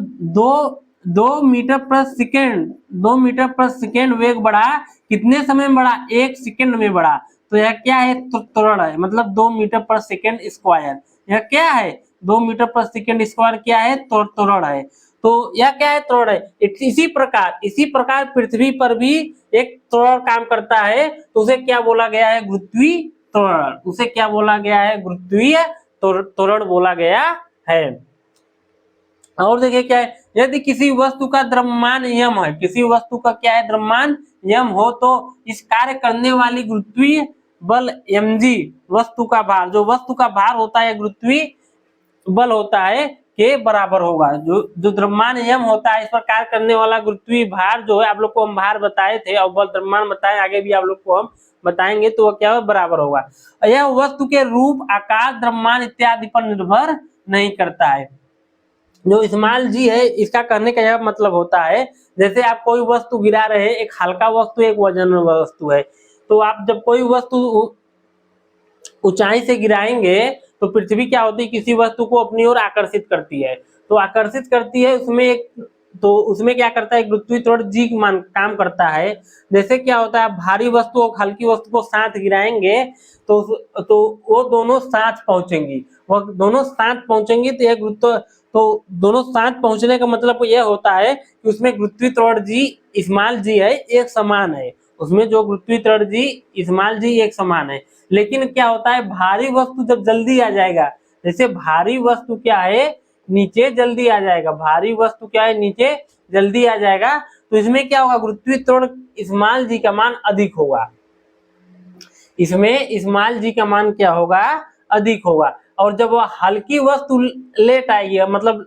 2 मीटर पर सेकेंड, 2 मीटर पर सेकेंड वेग बढ़ा, कितने समय में बढ़ा, 1 सेकंड में बढ़ा। तो यह क्या है, त्वरण है, मतलब 2 मीटर पर सेकेंड स्क्वायर। यह क्या है, 2 मीटर पर सेकेंड स्क्वायर क्या है, त्वरण है। तो यह क्या है, त्वरण है। इसी प्रकार पृथ्वी पर भी एक त्वरण काम करता है, तो उसे क्या बोला गया है, गुरुत्वीय त्वरण। उसे क्या बोला गया है, गुरुत्वीय त्वरण बोला गया है। और देखिए क्या है, यदि किसी वस्तु का द्रव्यमान यम है, किसी वस्तु का क्या है, द्रव्यमान यम हो, तो इस कार्य करने वाली गुरुत्वीय बल mg, वस्तु का भार, जो वस्तु का भार होता है गुरुत्वीय बल होता है, के बराबर होगा। जो द्रव्यमान यम होता है, इस पर कार्य करने वाला गुरुत्वीय भार जो है, आप लोग को हम भार बताए थे और बल द्रव्यमान बताए, आगे भी आप लोग को हम बताएंगे, तो वह क्या है, बराबर होगा। यह वस्तु के रूप, आकार, द्रव्यमान इत्यादि पर निर्भर नहीं करता है। जो स्मॉल जी है, इसका कहने का यह मतलब होता है, जैसे आप कोई वस्तु गिरा रहे हैं, एक हल्का वस्तु, एक वजन वस्तु है, तो आप जब कोई वस्तु ऊंचाई से गिराएंगे तो पृथ्वी क्या होती है, किसी वस्तु को अपनी ओर आकर्षित करती है, तो आकर्षित करती है, उसमें एक, तो उसमें क्या करता है, गुरुत्वीय त्वरण जी काम करता है। जैसे क्या होता है, भारी वस्तु और हल्की वस्तु को साथ गिराएंगे तो वो दोनों साथ पहुंचेंगी, वो दोनों साथ पहुंचेंगी, तो यह गुरुत्व, तो दोनों साथ पहुंचने का मतलब यह होता है कि उसमें गुरुत्वीय त्वरण जी, स्मॉल जी है, एक समान है। उसमें जो गुरुत्वीय त्वरण जी, स्मॉल जी एक समान है। लेकिन क्या होता है, भारी वस्तु जब जल्दी आ जाएगा, जैसे भारी वस्तु क्या है, नीचे जल्दी आ जाएगा, भारी वस्तु क्या है, नीचे जल्दी आ जाएगा, तो इसमें क्या होगा, गुरुत्वीय त्वरण स्मॉल जी का मान अधिक होगा। इसमें स्मॉल जी का मान क्या होगा, अधिक होगा। और जब वह हल्की वस्तु लेट आएगी, मतलब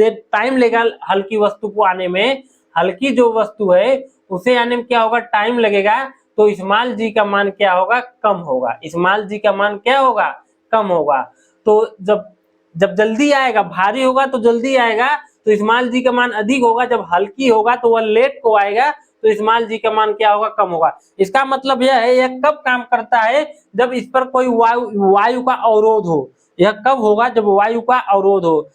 टाइम लेगा हल्की वस्तु को आने में, हल्की जो वस्तु है उसे आने में क्या होगा, टाइम लगेगा, तो स्मॉल जी का मान क्या होगा, कम होगा। स्मॉल जी का मान क्या होगा, कम होगा। तो जब जल्दी आएगा, भारी होगा तो जल्दी आएगा, तो स्मॉल जी का मान अधिक होगा। जब हल्की होगा तो वह लेट को आएगा, तो स्मॉल जी का मान क्या होगा, कम होगा। इसका मतलब यह है, यह कब काम करता है, जब इस पर कोई वायु का अवरोध हो। यह कब होगा, जब वायु का अवरोध हो।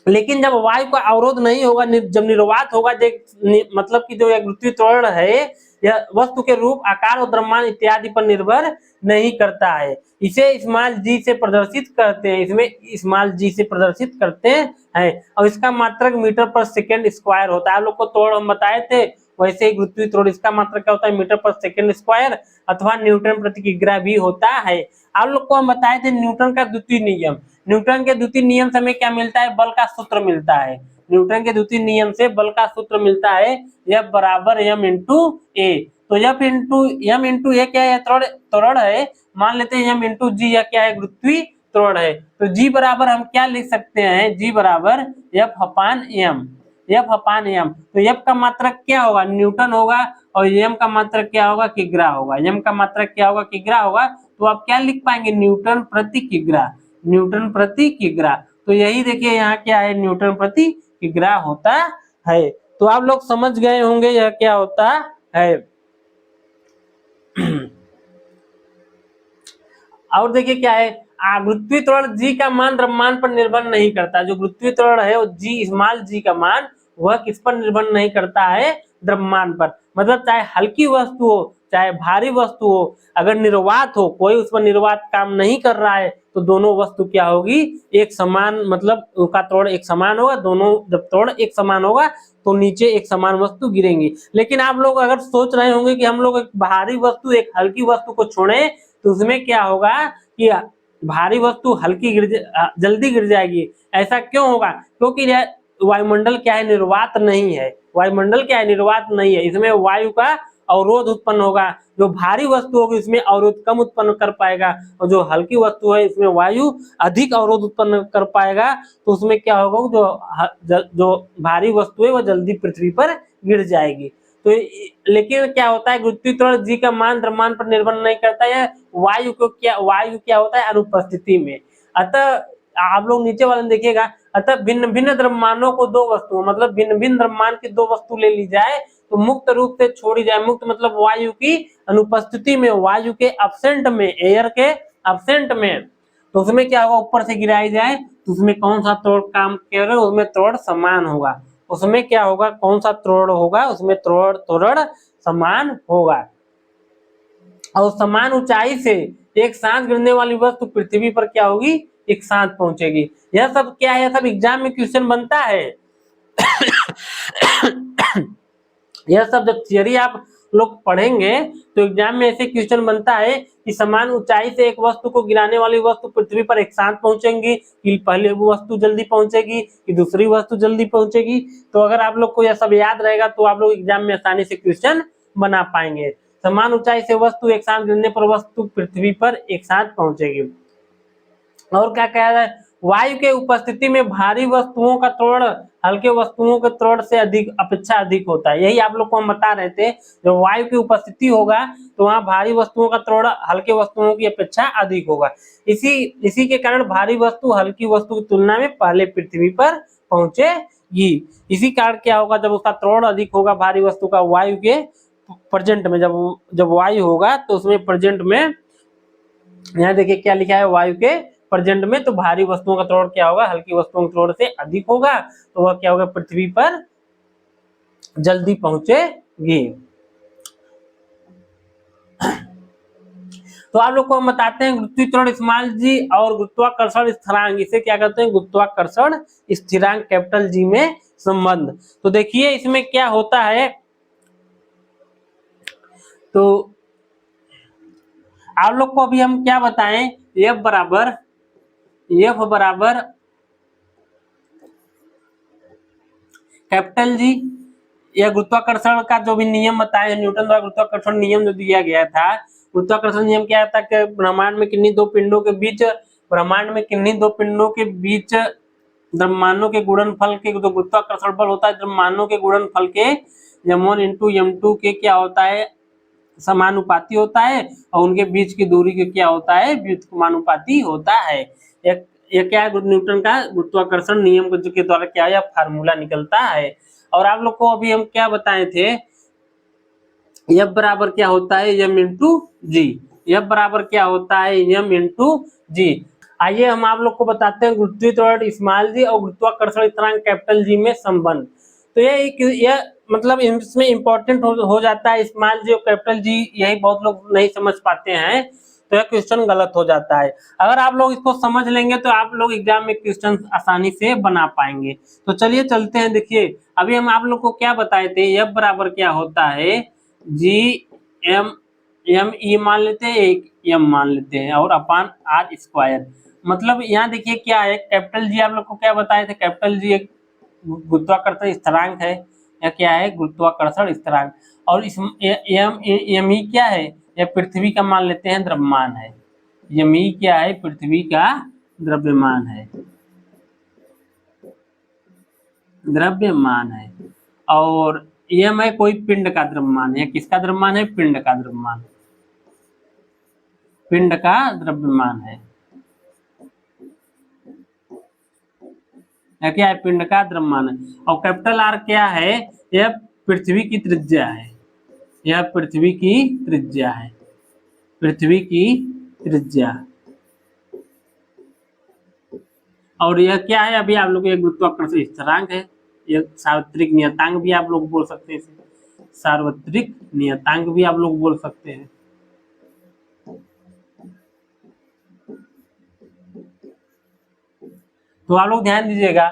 लेकिन जब वायु का अवरोध नहीं होगा, जब निर्वात होगा, मतलब कि जो यह गुरुत्वीय त्वरण है, यह वस्तु के रूप, आकार और द्रव्यमान इत्यादि पर निर्भर नहीं करता है। इसे स्मॉल जी से प्रदर्शित करते हैं, इसमें स्मॉल जी से प्रदर्शित करते हैं, और इसका मात्रक मीटर पर सेकेंड स्क्वायर होता है। आप लोग को त्वरण हम बताए थे, वैसे ही गुरुत्वीय त्वरण, इसका मात्रक क्या होता है, मीटर पर सेकेंड स्क्वायर अथवा न्यूटन प्रति किग्रा भी होता है। आप लोग को हम बताए थे न्यूटन का द्वितीय नियम। न्यूटन के द्वितीय नियम से हमें क्या मिलता है, बल का सूत्र मिलता है। न्यूटन के द्वितीय नियम से बल का सूत्र मिलता है, F बराबर m इंटू ए। तो F इंटू m इंटू ए क्या है, त्वरण है। मान लेते हैं m इंटू जी, यह क्या है, गुरुत्वीय त्वरण है। तो G बराबर हम क्या लिख सकते हैं, G बराबर F अपान m, F अपान m। तो F का मात्रक क्या होगा, न्यूटन होगा, और m का मात्रक क्या होगा, किग्रा होगा। m का मात्रक क्या होगा, किग्रा होगा। तो आप क्या लिख पाएंगे, न्यूटन प्रति किग्रा, न्यूटन प्रति किग्रा। तो यही देखिए यहाँ क्या है, न्यूटन प्रति किग्रा होता है। तो आप लोग समझ गए होंगे यह क्या होता है। और देखिए क्या है, गुरुत्वीय त्वरण जी का मान द्रव्यमान पर निर्भर नहीं करता। जो गुरुत्वीय त्वरण है वो जी, स्मॉल जी का मान, वह किस पर निर्भर नहीं करता है, द्रव्यमान पर। मतलब चाहे हल्की वस्तु हो, चाहे भारी वस्तु हो, अगर निर्वात हो, कोई उस पर निर्वात काम नहीं कर रहा है, तो दोनों वस्तु क्या होगी, एक समान, मतलब उनका त्वरण एक समान होगा। दोनों जब त्वरण एक समान होगा तो नीचे एक समान वस्तु गिरेंगी। लेकिन आप लोग अगर सोच रहे होंगे कि हम लोग एक भारी वस्तु, एक हल्की वस्तु को छोड़े, तो उसमें क्या होगा कि भारी वस्तु हल्की जल्दी गिर जाएगी। ऐसा क्यों होगा, क्योंकि वायुमंडल क्या है, निर्वात नहीं है। वायुमंडल क्या है, निर्वात नहीं है, इसमें वायु का अवरोध उत्पन्न होगा। जो भारी वस्तु होगी इसमें अवरोध कम उत्पन्न कर पाएगा, और जो हल्की वस्तु है इसमें वायु अधिक अवरोध उत्पन्न कर पाएगा। तो उसमें क्या होगा, जो भारी वस्तु है वो जल्दी पृथ्वी पर गिर जाएगी। तो लेकिन क्या होता है, गुरुत्वीय त्वरण जी का मान द्रव्यमान पर निर्भर नहीं करता है, वायु क्या होता है अनुपस्थिति में। अतः आप लोग नीचे वाले में देखिएगा, अतः भिन्न भिन्न द्रव्यमानों को दो वस्तुओं, मतलब भिन्न भिन्न द्रव्यमान की दो वस्तु ले ली जाए तो मुक्त रूप से छोड़ी जाए। मुक्त मतलब वायु की अनुपस्थिति में, वायु के एब्सेंट में, एयर के एब्सेंट में, तो उसमें क्या होगा, ऊपर से गिराई जाए तो उसमें कौन सा त्वरण काम करेगा, उसमें त्वरण समान होगा। उसमें क्या होगा, कौन सा त्वरण होगा, उसमें त्वरण समान होगा। और समान ऊंचाई से एक साथ गिरने वाली वस्तु पृथ्वी पर क्या होगी, एक साथ पहुंचेगी। यह सब क्या है, यह सब एग्जाम में क्वेश्चन बनता है। यह सब जब थियरी आप लोग पढ़ेंगे तो एग्जाम में ऐसे क्वेश्चन बनता है कि समान ऊंचाई से एक वस्तु को गिराने वाली वस्तु पृथ्वी पर एक साथ पहुंचेंगी, कि पहले वो वस्तु जल्दी पहुंचेगी कि दूसरी वस्तु जल्दी पहुंचेगी। तो अगर आप लोग को यह सब याद रहेगा तो आप लोग एग्जाम में आसानी से क्वेश्चन बना पाएंगे। समान ऊंचाई से वस्तु एक साथ गिरने पर वस्तु पृथ्वी पर एक साथ पहुंचेगी। और क्या कहा जाए, वायु के उपस्थिति में भारी वस्तुओं का त्वरण हल्के वस्तुओं के त्वरण से अपेक्षा अधिक होता है। यही आप लोग को हम बता रहे थे, जब वायु की उपस्थिति होगा तो वहां भारी वस्तुओं का त्वरण हल्के वस्तुओं की अपेक्षा अधिक होगा। इसी के कारण भारी वस्तु हल्की वस्तु की तुलना में पहले पृथ्वी पर पहुंचेगी। इसी कारण क्या होगा, जब उसका त्वरण अधिक होगा भारी वस्तु का वायु के प्रेजेंट में, जब वायु होगा तो उसमें प्रेजेंट में, यहाँ देखिए क्या लिखा है, वायु के प्रेजेंट में, तो भारी वस्तुओं का त्वरण क्या होगा, हल्की वस्तुओं के त्वरण से अधिक होगा। तो वह क्या होगा, पृथ्वी पर जल्दी पहुंचेगी। तो आप लोग को हम बताते हैं गुरुत्वीय त्वरण स्मॉल जी और गुरुत्वाकर्षण स्थिरांक, इसे क्या कहते हैं, गुरुत्वाकर्षण स्थिरांक कैपिटल जी में संबंध। तो देखिए इसमें क्या होता है, तो आप लोग को अभी हम क्या बताएं, F बराबर कैपिटल जी, यह गुरुत्वाकर्षण का जो भी नियम बताया, न्यूटन द्वारा गुरुत्वाकर्षण नियम जो दिया गया था, गुरुत्वाकर्षण नियम क्या था कि ब्रह्मांड में किन्हीं दो पिंडों के बीच द्रव्यमानों के गुणनफल के, जो गुरुत्वाकर्षण बल होता है द्रव्यमानों के गुणनफल के m1 इंटू m2 के क्या होता है, समानुपाती होता है, और उनके बीच की दूरी के क्या होता है, व्युत्क्रमानुपाती होता है। यह क्या है, न्यूटन का गुरुत्वाकर्षण नियम के द्वारा क्या है, फार्मूला निकलता है। और आप लोग को अभी हम क्या बताए थे, F बराबर क्या होता है, m इंटू जी। F बराबर क्या होता है, m इंटू जी। आइए हम आप लोग को बताते हैं गुरुत्वीय त्वरण स्मॉल जी और गुरुत्वाकर्षण स्थिरांक कैपिटल जी में संबंध। तो यह मतलब इसमें इंपॉर्टेंट हो जाता है, स्मॉल जी और कैपिटल जी, यही बहुत लोग नहीं समझ पाते हैं, तो यह क्वेश्चन गलत हो जाता है। अगर आप लोग इसको समझ लेंगे तो आप लोग एग्जाम में क्वेश्चन आसानी से बना पाएंगे। तो चलिए चलते हैं, देखिए अभी हम आप लोग को क्या बताए थे, F बराबर क्या होता है, जी एम ई मान लेते हैं, एक m मान लेते हैं, और अपान r स्क्वायर। मतलब यहाँ देखिए क्या है, कैपिटल जी आप लोग को क्या बताए थे, कैपिटल जी एक गुरुत्वाकर्षण स्थिरांक है, या क्या है, गुरुत्वाकर्षण स्थिरांक। और इस m ई क्या है, यह पृथ्वी का मान लेते हैं द्रव्यमान है। m ई क्या है, पृथ्वी का द्रव्यमान है, और m है कोई पिंड का द्रव्यमान है, किसका द्रव्यमान है, पिंड का द्रव्यमान है, क्या है, पिंड का द्रव्यमान है। और कैपिटल आर क्या है, यह पृथ्वी की त्रिज्या है, पृथ्वी की त्रिज्या। और यह क्या है, अभी आप लोग ये गुरुत्वाकर्षण स्थिरांक है, यह सार्वत्रिक नियतांक भी आप लोग बोल सकते हैं, सार्वत्रिक नियतांक भी आप लोग बोल सकते हैं। तो आप लोग ध्यान दीजिएगा।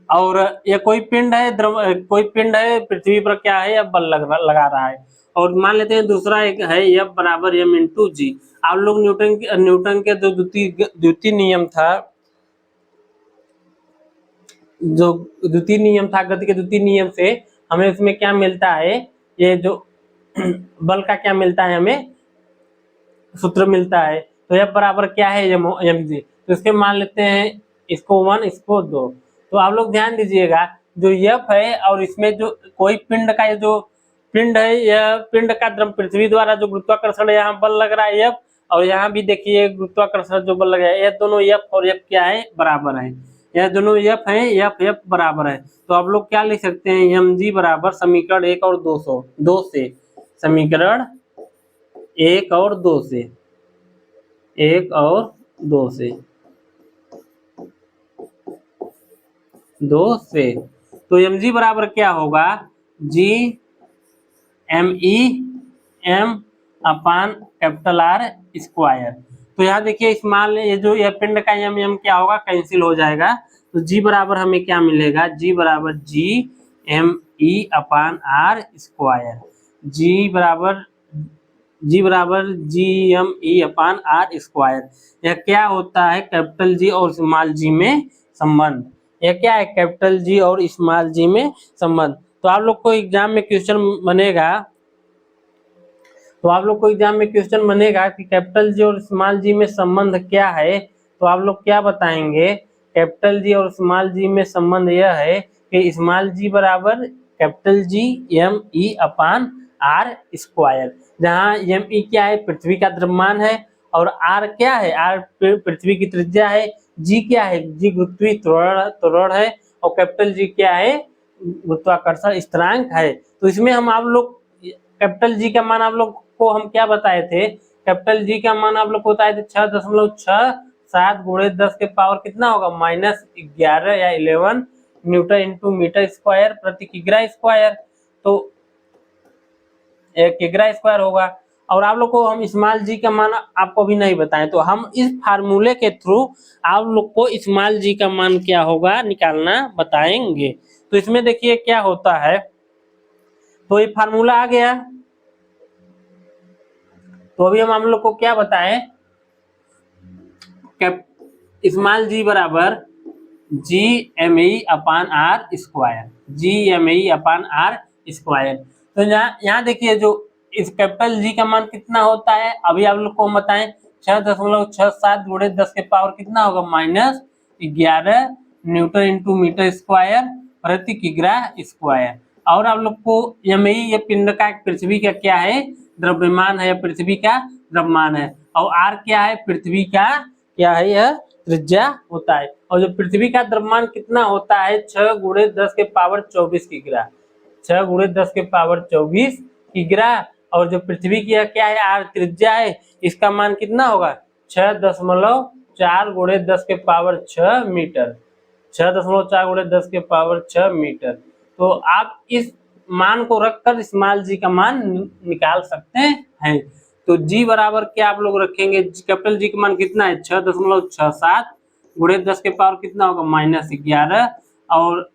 और ये कोई पिंड है पृथ्वी पर क्या है, अब बल लगा रहा है। और मान लेते हैं दूसरा एक है F बराबर m इंटू जी। आप लोग न्यूटन के जो द्वितीय नियम था, गति के द्वितीय नियम से हमें इसमें क्या मिलता है, ये जो बल का क्या मिलता है, हमें सूत्र मिलता है। तो F बराबर क्या है, mg। तो इसके मान लेते हैं, इसको 1 इसको 2। तो आप लोग ध्यान दीजिएगा, जो F है और इसमें जो कोई पिंड का जो पिंड है, यह पिंड का द्रव पृथ्वी द्वारा जो गुरुत्वाकर्षण यहाँ बल लग रहा है F, और यहाँ भी देखिए गुरुत्वाकर्षण जो बल लग रहा है, यह दोनों F और F क्या है, बराबर है। यह दोनों F है, F बराबर है। तो आप लोग क्या लिख सकते हैं, mg बराबर समीकरण 1 और 2 से, समीकरण 1 और 2 से, 1 और 2 से, 2 से। तो mg बराबर क्या होगा, g me m अपान कैपिटल R स्क्वायर। तो यहाँ देखिए इस मान ये जो यह पिंड का m क्या होगा, कैंसिल हो जाएगा। तो g बराबर हमें क्या मिलेगा, g बराबर g me अपान R स्क्वायर। g बराबर GME अपान R स्क्वायर। यह क्या होता है, कैपिटल G और स्मॉल g में संबंध। यह क्या है, कैपिटल G और स्मॉल g में संबंध। तो आप लोग को एग्जाम में क्वेश्चन बनेगा, कि कैपिटल G और स्मॉल g में संबंध क्या है। तो आप लोग क्या बताएंगे, कैपिटल G और स्मॉल g में संबंध यह है कि स्मॉल g बराबर कैपिटल G ME अपान R स्क्वायर, जहाँ ME क्या है, पृथ्वी का द्रव्यमान है, और R क्या है, R पृथ्वी की त्रिज्या है, G क्या है, G गुरुत्वीय त्वरण है, और कैपिटल G क्या है, गुरुत्वाकर्षण स्थिरांक है। तो इसमें हम आप लोग कैपिटल G का मान आप लोग को हम क्या बताए थे, कैपिटल G का मान आप लोग को बताए थे 6.67 गुणे 10 के पावर कितना होगा, -11 या 11 न्यूटन इंटू मीटर स्क्वायर प्रति किग्रा स्क्वायर। तो किग्रा स्क्वायर होगा। और आप लोग को हम स्मॉल g का मान आपको भी नहीं बताएं, तो हम इस फार्मूले के थ्रू आप लोग को स्मॉल g का मान क्या होगा निकालना बताएंगे। तो इसमें देखिए क्या होता है, तो ये फार्मूला आ गया। तो अभी हम लोग को क्या बताएं, स्मॉल g बराबर GME अपान R स्क्वायर, GME अपान R स्क्वायर। तो यहाँ देखिए जो इस कैपिटल G का मान कितना होता है, अभी आप लोग को हम बताएं 6.67 गुणे 10 के पावर कितना होगा, -11 न्यूटन इंटू मीटर स्क्वायर प्रति किग्रा स्क्वायर। और आप लोग को ME ये पिंड का पृथ्वी का क्या है, द्रव्यमान है, पृथ्वी का द्रव्यमान है, और R क्या है, पृथ्वी का क्या है, यह त्रिज्या होता है। और जो पृथ्वी का द्रव्यमान कितना होता है, 6 गुणे 10 के पावर 24 किग्रा, 6 गुणे 10 के पावर 24 किग्रा। और जो पृथ्वी की क्या है, R त्रिज्या है, इसका मान कितना होगा, 6.4 गुणे 10 के पावर 6 मीटर, 6.4 गुणे 10 के पावर 6 मीटर। तो आप इस मान को रखकर स्मॉल g का मान निकाल सकते हैं। तो g बराबर क्या आप लोग रखेंगे, कैपिटल G का मान कितना है, 6.67 गुणे 10 के पावर कितना होगा, -11। और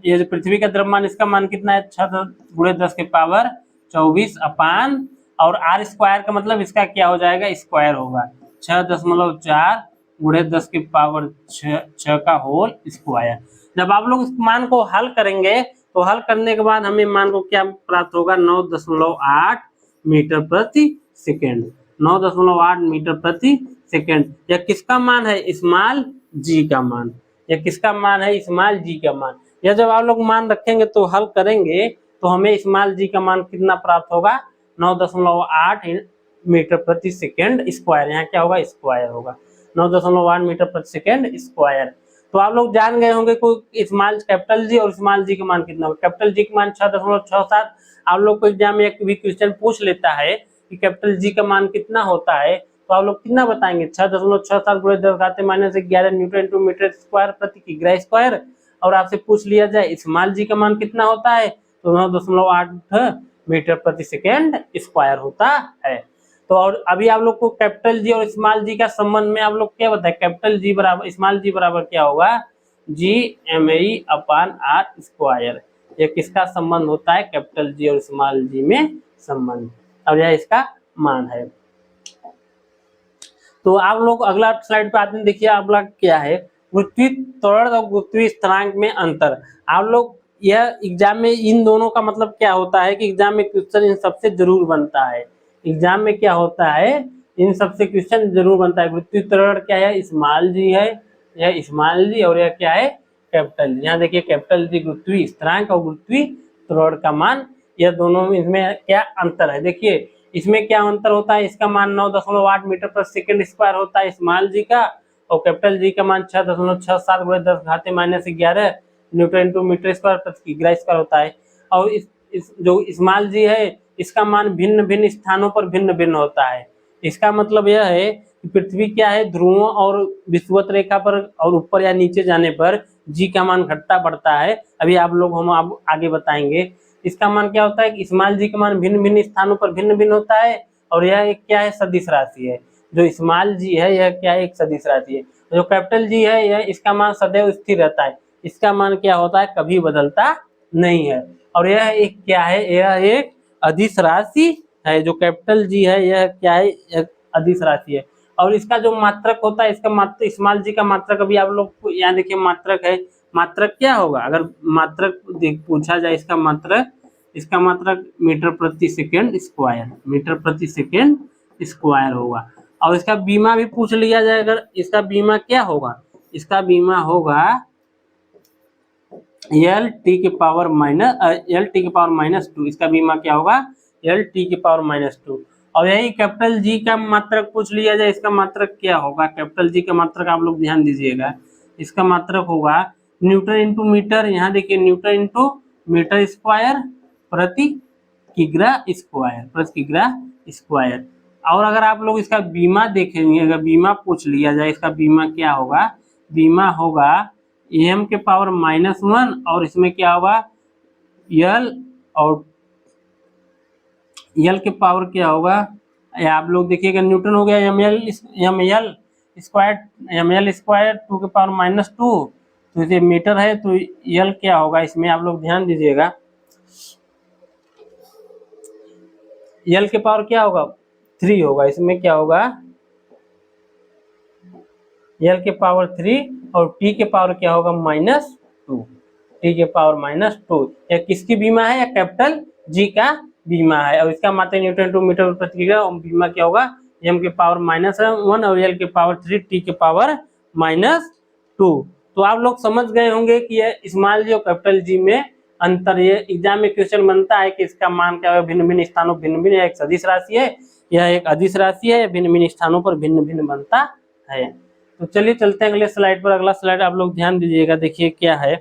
ये जो पृथ्वी का द्रव्यमान इसका मान कितना है, 6 गुणे 10 के पावर 24 अपान, और R स्क्वायर का मतलब इसका क्या हो जाएगा, स्क्वायर होगा, 6.4 गुणे 10 के पावर 6 का होल स्क्वायर। जब आप लोग इस मान को हल करेंगे, तो हल करने के बाद हमें मान को क्या प्राप्त होगा, 9.8 मीटर प्रति सेकेंड, 9.8 मीटर प्रति सेकेंड। यह किसका मान है, स्मॉल g का मान। यह किसका मान है, स्मॉल g का मान। यह जब आप लोग मान रखेंगे तो हल करेंगे, तो हमें स्मॉल g का मान कितना प्राप्त होगा, 9.8 मीटर प्रति सेकेंड स्क्वायर। यहाँ क्या होगा, स्क्वायर होगा, 9.8 मीटर प्रति सेकेंड स्क्वायर। तो आप लोग जान गए होंगे कोई स्मॉल कैपिटल जी और स्मॉल जी का मान कितना होगा। कैपिटल जी का मान 6.67। आप लोग को एग्जाम में एक भी क्वेश्चन पूछ लेता है कि कैपिटल जी का मान कितना होता है, तो आप लोग कितना बताएंगे, 6.67 गुणे 10 घात -11 न्यूटन इंटू मीटर स्क्वायर प्रति किग्रा स्क्वायर। और आपसे पूछ लिया जाए स्मॉल जी का मान कितना होता है, तो 9.8 मीटर प्रति सेकेंड स्क्वायर होता है। तो और अभी आप लोग को कैपिटल जी और स्मॉल जी का संबंध में आप लोग क्या बताए, कैपिटल जी बराबर स्मॉल जी बराबर क्या होगा, GME अपान R स्क्वायर। ये किसका संबंध होता है, कैपिटल जी और स्मॉल जी में संबंध। अब यह इसका मान है। तो आप लोग अगला स्लाइड पे आते हैं, देखिए आप लोग क्या है, गुरुत्वीय त्वरण और गुरुत्वीय स्थिरांक में अंतर। आप लोग यह एग्जाम में इन दोनों का मतलब क्या होता है कि एग्जाम में क्वेश्चन इन सबसे जरूर बनता है। एग्जाम में क्या होता है, इन सबसे क्वेश्चन जरूर बनता है। गुरुत्वीय त्वरण क्या है, स्मॉल जी है, यह स्मॉल जी, और यह क्या है, कैपिटल जी। यहाँ देखिए कैपिटल जी गुरुत्वीय स्थिरांक और गुरुत्वीय त्वरण का मान, यह दोनों में इसमें क्या अंतर है। देखिए इसमें क्या अंतर होता है, इसका मान 9.8 मीटर पर सेकेंड स्क्वायर होता है स्मॉल जी का, और कैपिटल जी का मान 6.67 × 10⁻⁻11 न्यूटन इंटू मीटर स्क्वायर प्रति किग्रा स्क्वायर होता है। और इस जो स्मॉल जी है इसका मान भिन्न भिन्न स्थानों पर भिन्न भिन्न होता है। इसका मतलब यह है कि पृथ्वी क्या है, ध्रुवों और विषुवत रेखा पर और ऊपर या नीचे जाने पर जी का मान घटता बढ़ता है। अभी आप लोग हम अब आगे बताएंगे। इसका मान क्या होता है कि स्मॉल जी का मान भिन्न भिन्न स्थानों पर भिन्न भिन्न होता है, और यह एक क्या है, सदिश राशि है। जो स्मॉल जी है यह क्या है, एक सदिश राशि है। जो कैपिटल जी है यह इसका मान सदैव स्थिर रहता है, इसका मान क्या होता है, कभी बदलता नहीं है। और यह एक क्या है, यह एक अदिश राशि है। जो कैपिटल जी है यह क्या है, एक अदिश राशि है। और इसका जो मात्रक होता है, इसका मात्रक स्मॉल जी का मात्रक, अभी आप लोग को यहाँ देखिए मात्रक है, मात्रक क्या होगा, अगर मात्रक पूछा जाए इसका मात्रक मीटर प्रति सेकेंड स्क्वायर, मीटर प्रति सेकेंड स्क्वायर होगा। और इसका बीमा भी पूछ लिया जाए, अगर इसका बीमा क्या होगा, इसका बीमा होगा एल टी के पावर -2। इसका बीमा क्या होगा, एल टी के पावर -2। और यही कैपिटल जी का मात्रक पूछ लिया जाए, इसका मात्रक क्या होगा, कैपिटल जी का मात्रक आप लोग ध्यान दीजिएगा, इसका मात्रक होगा न्यूटन इंटू मीटर, यहाँ देखिए न्यूटन इंटू मीटर स्क्वायर प्रति किग्रा स्क्वायर, प्रति किग्रा स्क्वायर। और अगर आप लोग इसका बीमा देखेंगे, अगर बीमा पूछ लिया जाए, इसका बीमा क्या होगा, बीमा होगा एम के पावर -1, और इसमें क्या होगा यल, और यल के पावर क्या होगा, आप लोग देखिएगा न्यूटन हो गया एम एल स्क्वायर 2 के पावर -2, तो इसे मीटर है, तो यल क्या होगा, इसमें आप लोग ध्यान दीजिएगा, यल के पावर क्या होगा 3 होगा, इसमें क्या होगा यल के पावर 3, और टी के पावर क्या होगा -2, टी के पावर -2। यह किसकी बीमा है, या कैपिटल जी का बीमा है। और इसका मात्रा न्यूटन टू मीटर प्रति किग्रा, बीमा क्या होगा एम के पावर -1 और एल के पावर 3 टी के पावर -2। तो आप लोग समझ गए होंगे कि यह स्मॉल जी और कैपिटल जी में अंतर। ये एग्जाम में क्वेश्चन बनता है कि इसका मान क्या है, भिन्न भिन्न स्थानों भिन्न भिन्न, एक सदिश राशि है, यह एक अदिश राशि है, भिन्न भिन्न स्थानों पर भिन्न भिन्न बनता है। तो चलिए चलते हैं अगले स्लाइड पर। अगला स्लाइड आप लोग ध्यान दीजिएगा, देखिए क्या है।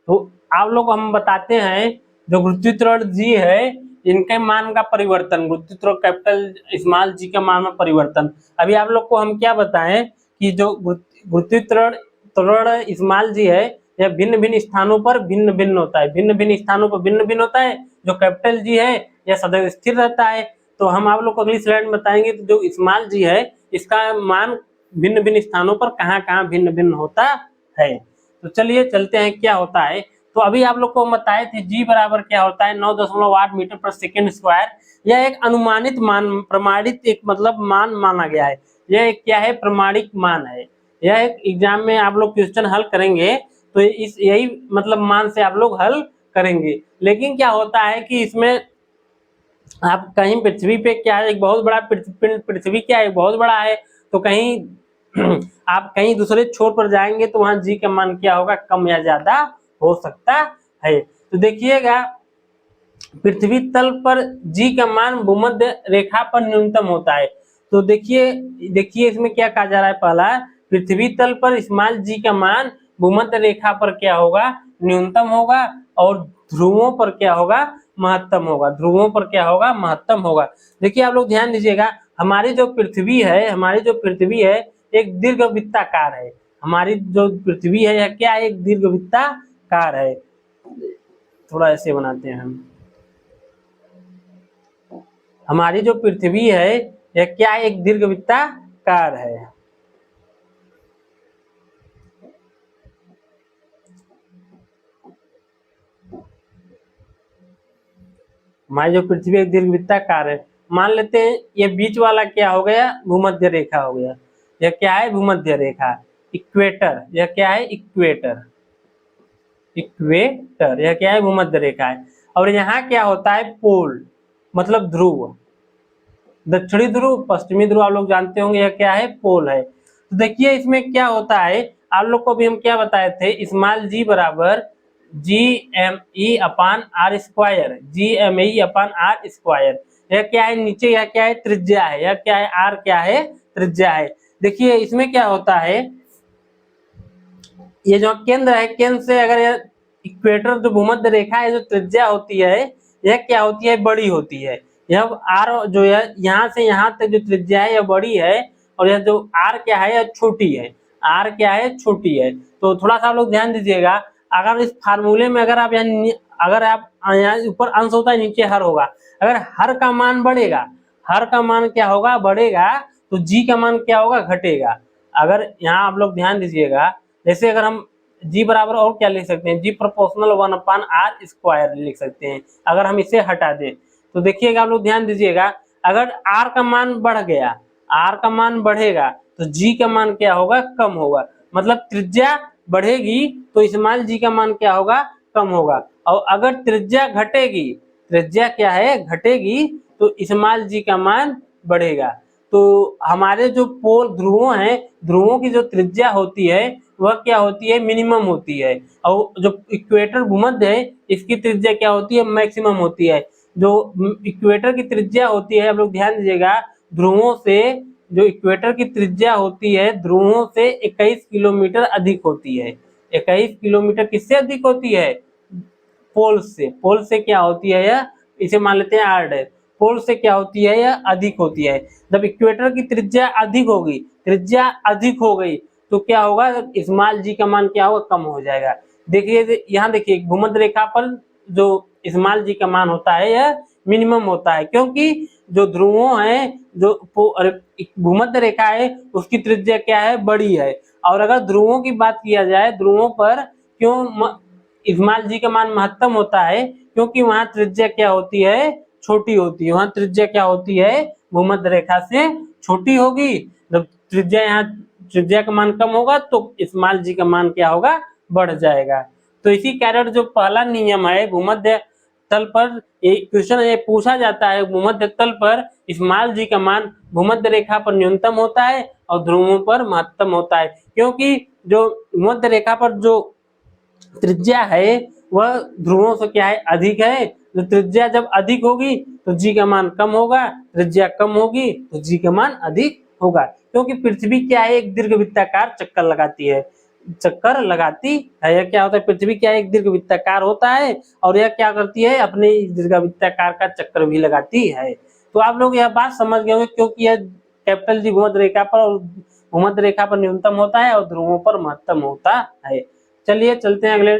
तो आप लोग हम बताते हैं जो गुरुत्वीय त्वरण जी है, इनके मान का परिवर्तन, गुरुत्वीय त्वरण कैपिटल स्मॉल जी का मान में परिवर्तन। अभी आप लोग को हम क्या बताएं कि जो गुरुत्वीय त्वरण स्मॉल जी है यह भिन्न भिन्न स्थानों पर भिन्न भिन्न होता है, भिन्न भिन्न स्थानों पर भिन्न भिन्न होता है। जो कैपिटल जी है यह सदैव स्थिर रहता है। तो हम आप लोग को अगली स्लाइड में बताएंगे तो जो स्मॉल जी है इसका मान भिन्न भिन्न स्थानों पर कहाँ कहाँ भिन्न भिन्न होता है। तो चलिए चलते हैं क्या होता है। तो अभी आप लोग को बताए थे जी बराबर क्या होता है 9.8 मीटर पर सेकेंड स्क्वायर। यह एक अनुमानित मान, प्रमाणित एक मतलब मान माना गया है। यह एक क्या है, प्रमाणिक मान है। यह एक एग्जाम में आप लोग क्वेश्चन हल करेंगे तो इस यही मतलब मान से आप लोग हल करेंगे। लेकिन क्या होता है कि इसमें आप कहीं पृथ्वी पे क्या है, एक बहुत बड़ा पृथ्वी क्या है, बहुत बड़ा है, तो कहीं आप कहीं दूसरे छोर पर जाएंगे तो वहां जी का मान क्या होगा, कम या ज्यादा हो सकता है। तो देखिएगा पृथ्वी तल पर जी का मान भूमध्य रेखा पर न्यूनतम होता है। तो देखिए इसमें क्या कहा जा रहा है, पहला पृथ्वी तल पर स्मॉल जी का मान भूमध्य रेखा पर क्या होगा, न्यूनतम होगा, और ध्रुवों पर क्या होगा, महत्तम होगा, ध्रुवों पर क्या होगा, महत्तम होगा। देखिए आप लोग ध्यान दीजिएगा, हमारी जो पृथ्वी है एक दीर्घवृत्ताकार है। हमारी जो पृथ्वी है यह क्या, एक दीर्घवृत्ताकार है। थोड़ा ऐसे बनाते हैं हम, हमारी जो पृथ्वी है यह क्या, एक दीर्घवृत्ताकार है। हमारी जो पृथ्वी एक दीर्घवृत्ताकार है, मान लेते हैं ये बीच वाला क्या हो गया, भूमध्य रेखा हो गया। यह क्या है, भूमध्य रेखा। इक्वेटर, यह क्या है, इक्वेटर। इक्वेटर यह क्या है, भूमध्य रेखा है। और यहाँ क्या होता है, पोल मतलब ध्रुव। दक्षिणी ध्रुव, पश्चिमी ध्रुव आप लोग जानते होंगे, यह क्या है, पोल है। तो देखिए इसमें क्या होता है, आप लोग को भी हम क्या बताए थे, स्मॉल जी बराबर GME upon are square, GME upon are square. यह क्या है, नीचे यह क्या है, त्रिज्या है। यह क्या है, आर क्या है, त्रिज्या है। देखिए इसमें क्या होता है, ये जो केंद्र है, केंद्र से अगर यह इक्वेटर जो भूमध्य रेखा है, जो त्रिज्या होती है, यह क्या होती है, बड़ी होती है। यह आर जो है, यहाँ से यहाँ तक जो त्रिज्या है यह बड़ी है, और यह जो आर क्या है, यह छोटी है। आर क्या है, छोटी है। तो थोड़ा सा आप लोग ध्यान दीजिएगा, अगर इस फार्मूले में अगर आप अगर आप यहाँ ऊपर अंश होता है, नीचे हर होगा। अगर हर का मान बढ़ेगा, हर का मान क्या होगा, बढ़ेगा, तो जी का मान क्या होगा, घटेगा। अगर यहाँ आप लोग ध्यान दीजिएगा, जैसे अगर हम जी बराबर और क्या लिख सकते हैं, जी प्रोपोर्शनल 1/r² लिख सकते हैं, अगर हम इसे हटा दें। तो देखिएगा आप लोग ध्यान दीजिएगा, अगर आर का मान बढ़ गया, आर का मान बढ़ेगा, तो जी का मान क्या होगा, कम होगा। मतलब त्रिज्या बढ़ेगी तो स्मॉल जी का मान क्या होगा, कम होगा। और अगर त्रिज्या घटेगी, त्रिज्या क्या है, घटेगी, तो स्मॉल जी का मान बढ़ेगा। तो हमारे जो पोल ध्रुवों हैं, ध्रुवों की जो त्रिज्या होती है वह क्या होती है, मिनिमम होती है। और जो इक्वेटर भूमध्य है, इसकी त्रिज्या क्या होती है, मैक्सिमम होती है। जो इक्वेटर की त्रिज्या होती है, आप लोग ध्यान दीजिएगा, ध्रुवों से जो इक्वेटर की त्रिज्या होती है, ध्रुवों से 21 किलोमीटर अधिक होती है। 21 किलोमीटर किससे अधिक होती है, पोल से। पोल से क्या होती है, यह इसे मान लेते हैं r', पोल से क्या होती है, यह अधिक होती है। जब इक्वेटर की त्रिज्या अधिक होगी, त्रिज्या अधिक हो गई, तो क्या होगा, स्मॉल जी का मान क्या होगा, कम हो जाएगा। देखिए यहाँ देखिए, भूमध्य रेखा पर जो स्मॉल जी का मान होता है, यह मिनिमम होता है, क्योंकि जो ध्रुवों हैं, जो भूमध्य रेखा है, उसकी त्रिज्या क्या है, बड़ी है। और अगर ध्रुवों की बात किया जाए, ध्रुवों पर क्यों स्मॉल जी का मान महत्तम होता है, क्योंकि वहां त्रिज्या क्या होती है, छोटी होती है। वहां त्रिज्या क्या होती है, भूमध्य रेखा से छोटी होगी। जब त्रिज्या यहाँ त्रिज्या का मान कम होगा, तो स्मॉल जी का मान क्या होगा, बढ़ जाएगा। तो इसी कारण जो पहला नियम है, भूमध्य तल पर क्वेश्चन ये पूछा जाता है, भूमध्य तल पर स्मॉल जी का मान भूमध्य रेखा पर न्यूनतम होता है और ध्रुवों पर महत्तम होता है। क्योंकि जो भूमध्य रेखा पर जो त्रिज्या है वह ध्रुवों से क्या है, अधिक है। तो त्रिज्या जब अधिक होगी तो जी का मान कम होगा, त्रिज्या कम होगी तो जी का मान अधिक होगा। क्योंकि पृथ्वी क्या है, एक दीर्घवृत्ताकार चक्कर लगाती है, चक्कर लगाती है। यह क्या होता है, पृथ्वी क्या है, एक दीर्घवृत्ताकार होता है, और यह क्या करती है, अपने दीर्घवृत्ताकार का चक्कर भी लगाती है। तो आप लोग यह बात समझ गए होंगे, क्योंकि यह कैपिटल जी भूमध्य रेखा पर और भूमध्य रेखा पर न्यूनतम होता है और ध्रुवों पर महत्तम होता है। चलिए चलते हैं अगले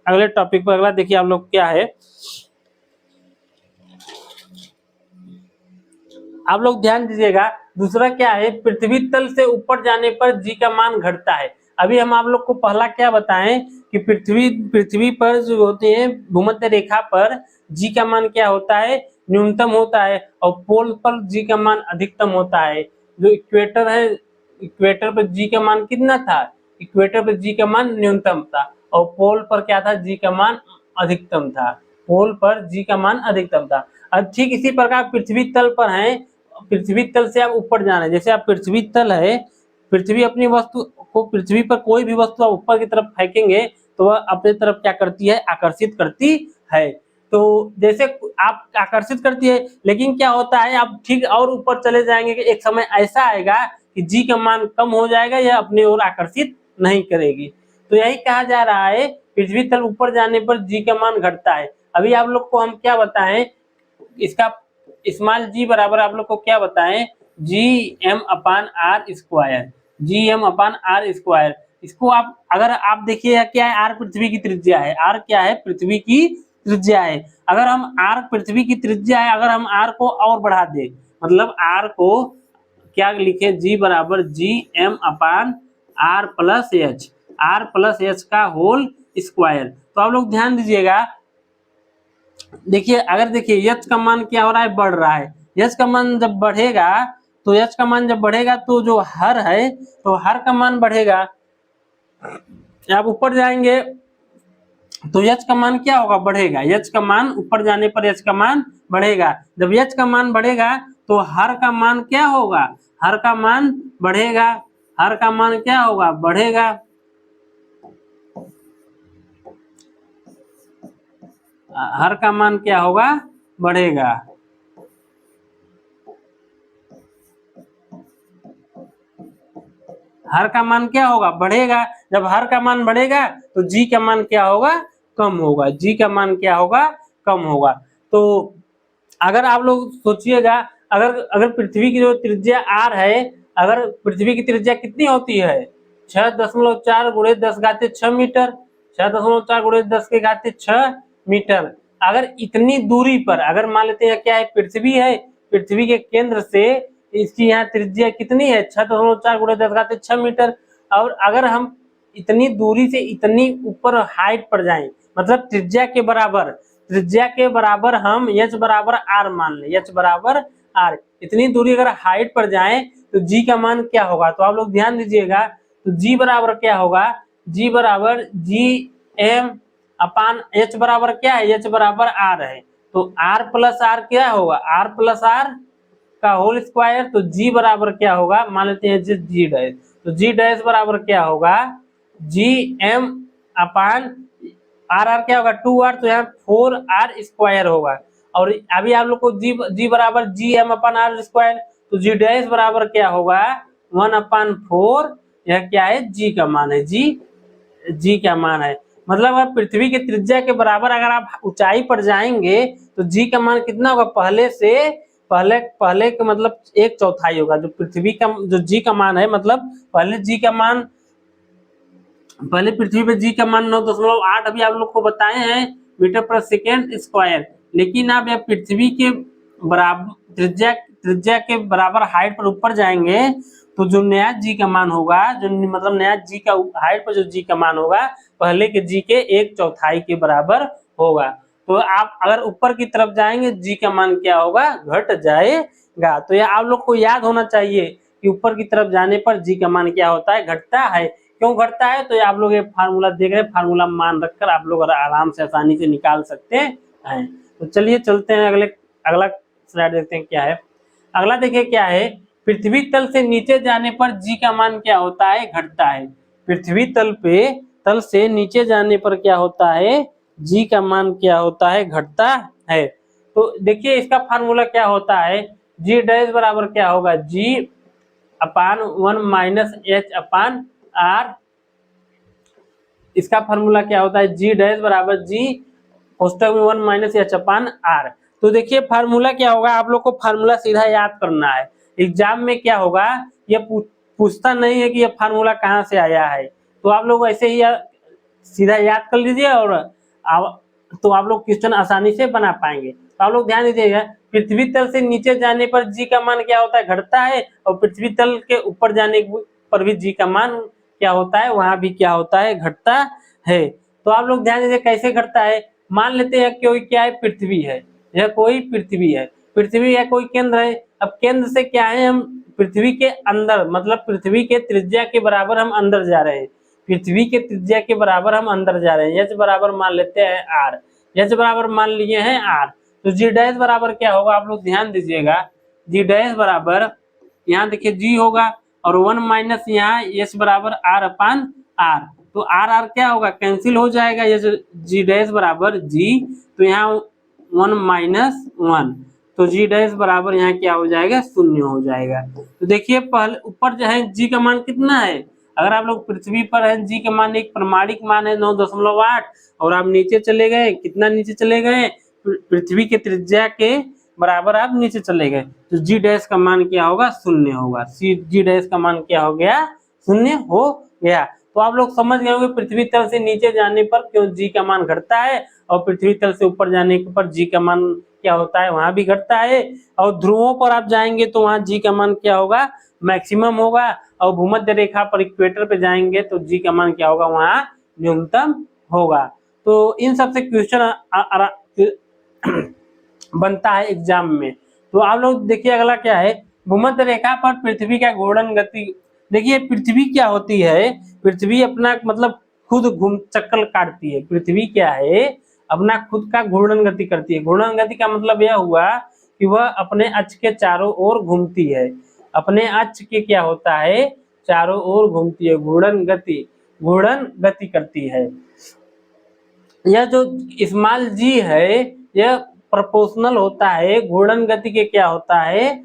अगले टॉपिक पर। अगला देखिए आप लोग क्या है, आप लोग ध्यान दीजिएगा, दूसरा क्या है, पृथ्वी तल से ऊपर जाने पर जी का मान घटता है। अभी हम आप लोग को पहला क्या बताएं कि पृथ्वी पर जो होते हैं, भूमध्य रेखा पर जी का मान क्या होता है, न्यूनतम होता है, और पोल पर जी का मान अधिकतम होता है। जो इक्वेटर है, इक्वेटर पर जी का मान कितना था, इक्वेटर पर जी का मान न्यूनतम था, और पोल पर क्या था, जी का मान अधिकतम था। पोल पर जी का मान अधिकतम था। अब ठीक इसी प्रकार पृथ्वी तल पर है, पृथ्वी तल से आप ऊपर जाना है, जैसे आप पृथ्वी तल है, पृथ्वी अपनी वस्तु को, पृथ्वी पर कोई भी वस्तु आप ऊपर की तरफ फेंकेंगे तो वह अपनी तरफ क्या करती है, आकर्षित करती है। तो जैसे आप आकर्षित करती है, लेकिन क्या होता है, आप ठीक और ऊपर चले जाएंगे कि एक समय ऐसा आएगा कि जी का मान कम हो जाएगा, यह अपनी ओर आकर्षित नहीं करेगी। तो यही कहा जा रहा है, पृथ्वी तल ऊपर जाने पर जी का मान घटता है। अभी आप लोग को हम क्या बताएं, इसका स्मॉल जी बराबर आप लोग को क्या बताएं, GM/r², GM/r²। इसको आप अगर आप देखिए क्या है, आर पृथ्वी की त्रिज्या है, आर क्या है, पृथ्वी की त्रिज्या है। अगर हम आर पृथ्वी की त्रिज्या है, अगर हम आर को और बढ़ा दें, मतलब आर को क्या लिखे, जी बराबर GM/r+h, r+h का होल स्क्वायर। तो आप लोग ध्यान दीजिएगा, देखिए अगर देखिए एच का मान क्या हो रहा है, बढ़ रहा है। एच का मान जब बढ़ेगा तो एच का मान जब बढ़ेगा तो जो हर है तो हर का मान बढ़ेगा। आप ऊपर जाएंगे तो एच का मान क्या होगा, बढ़ेगा। एच का मान ऊपर जाने पर एच का मान बढ़ेगा। जब एच का मान बढ़ेगा तो हर का मान क्या होगा, हर का मान बढ़ेगा। हर का मान क्या होगा, बढ़ेगा। हर का मान क्या होगा, बढ़ेगा। हर का मान क्या होगा, बढ़ेगा। जब हर का मान बढ़ेगा तो जी का मान क्या होगा, कम होगा। जी का मान क्या होगा, कम होगा। तो अगर आप लोग सोचिएगा, अगर अगर पृथ्वी की जो त्रिज्या आर है, अगर पृथ्वी की त्रिज्या कितनी होती है, 6.4 गुणे 10⁻6 मीटर। 6.4 गुणे 10⁻6 मीटर। अगर इतनी दूरी पर, अगर मान लेते हैं क्या है, पृथ्वी है, पृथ्वी के केंद्र से इसकी यहाँ त्रिज्या कितनी है, 6.4 गुणे 10⁻6 मीटर। और अगर हम इतनी दूरी से इतनी ऊपर हाइट पर जाएं, मतलब त्रिज्या के बराबर, त्रिज्या के बराबर हम h बराबर r मान लें, h बराबर r, इतनी दूरी अगर हाइट पर जाएं तो g का मान क्या होगा। तो आप लोग ध्यान दीजिएगा, तो g बराबर क्या होगा, g बराबर जी एम अपान h बराबर क्या है, h बराबर r है। तो r प्लस r क्या होगा, r प्लस r का होल स्क्वायर। तो g बराबर क्या होगा, मान लेते हैं जी डैश, तो जी डैश बराबर क्या होगा, G M upon r, r क्या होगा 2r, तो यहाँ 4r स्क्वायर होगा। और अभी आप लोग को जी बराबर G M upon are square, तो जी डैश बराबर क्या होगा 1/4। यह क्या है, जी का मान है, जी का मान है। मतलब आप पृथ्वी के त्रिज्या के बराबर अगर आप ऊंचाई पर जाएंगे तो जी का मान कितना होगा, पहले से पहले का मतलब 1/4 होगा। जो पृथ्वी का जो जी का मान है, मतलब पहले जी का मान, पहले पृथ्वी पे जी का मान 9.8 अभी आप लोग को बताए हैं मीटर पर सेकेंड स्क्वायर। लेकिन आप यह पृथ्वी के बराबर त्रिज्या के बराबर हाइट पर ऊपर जाएंगे तो जो नया जी का मान होगा, जो मतलब नया जी का हाइट पर जो जी का मान होगा, पहले के जी के 1/4 के बराबर होगा। तो आप अगर ऊपर की तरफ जाएंगे जी का मान क्या होगा, घट जाएगा। तो यह आप लोग को याद होना चाहिए कि ऊपर की तरफ जाने पर जी का मान क्या होता है, घटता है। क्यों घटता है, तो आप लोग ये फार्मूला देख रहे हैं, फार्मूला मान रखकर आप लोग आराम से आसानी से निकाल सकते हैं। तो चलिए चलते हैं अगला स्लाइड देखते हैं क्या है। अगला देखिए क्या है, पृथ्वी तल से नीचे जाने पर जी का मान क्या होता है, घटता है। पृथ्वी तल से नीचे जाने पर क्या होता है, जी का मान क्या होता है, घटता है। तो देखिए इसका फार्मूला क्या होता है, जी डैश बराबर क्या होगा, जी अपान 1-h/r। इसका फार्मूला क्या होता है, जी डैश बराबर जी कोष्टक में 1-h/r। तो देखिए फार्मूला क्या होगा, आप लोग को फार्मूला सीधा याद करना है। एग्जाम में क्या होगा, ये पूछता नहीं है कि ये फार्मूला कहाँ से आया है, तो आप लोग ऐसे ही सीधा याद कर लीजिए और तो आप लोग क्वेश्चन आसानी से बना पाएंगे। तो आप लोग ध्यान दीजिएगा, पृथ्वी तल से नीचे जाने पर जी का मान क्या होता है, घटता है। और पृथ्वी तल के ऊपर जाने पर भी जी का मान क्या होता है, वहां भी क्या होता है, घटता है। तो आप लोग ध्यान दीजिए कैसे घटता है। मान लेते हैं कोई क्या है, पृथ्वी है, यह कोई पृथ्वी है, पृथ्वी है कोई केंद्र है। अब केंद्र से क्या है, हम पृथ्वी के अंदर, मतलब पृथ्वी के त्रिज्या के बराबर हम अंदर जा रहे हैं। पृथ्वी के त्रिज्या के बराबर हम अंदर जा रहे हैं। एच बराबर मान लेते हैं आर, एच बराबर मान लिए हैं आर। तो जी डैश बराबर क्या होगा, आप लोग ध्यान दीजिएगा, जी डैश बराबर यहाँ देखिए जी होगा और 1 माइनस यहाँ एच बराबर आर अपान आर। तो आर आर क्या होगा, कैंसिल हो जाएगा। ये जी डैश बराबर जी, तो यहाँ 1 माइनस 1, तो जी डैश बराबर यहाँ क्या हो जाएगा, 0 हो जाएगा। तो देखिए पहले ऊपर जो है जी का मान कितना है, अगर आप लोग पृथ्वी पर है जी का मान एक प्रमाणिक मान है 9.8, और आप नीचे चले गए, कितना नीचे चले गए, पृथ्वी के त्रिज्या के बराबर आप नीचे चले गए, तो जी डैश का मान क्या होगा, 0 होगा। जी डैश का मान क्या हो गया, 0 हो गया। तो आप लोग समझ गए होंगे पृथ्वी तल से नीचे जाने पर क्यों जी का मान घटता है, और पृथ्वी तल से ऊपर जाने पर जी का मान क्या होता है, वहां भी घटता है। और ध्रुवों पर आप जाएंगे तो वहां जी का मान क्या होगा, मैक्सिमम होगा। और भूमध्य रेखा पर इक्वेटर पे जाएंगे तो जी का मान क्या होगा, वहां न्यूनतम होगा। तो इन सबसे क्वेश्चन बनता है एग्जाम में। तो आप लोग देखिए अगला क्या है, भूमध्य रेखा पर पृथ्वी का घूर्णन गति। देखिए पृथ्वी क्या होती है, पृथ्वी अपना मतलब खुद घूम चक्कर काटती है। पृथ्वी क्या है, अपना खुद का घूर्णन गति करती है। घूर्णन गति का मतलब यह हुआ कि वह अपने अक्ष के चारों ओर घूमती है। अपने अक्ष के क्या होता है, चारों ओर घूमती है, घूर्णन गति करती है। यह जो स्मॉल जी है यह प्रोपोर्शनल होता है, घूर्णन गति के क्या होता है,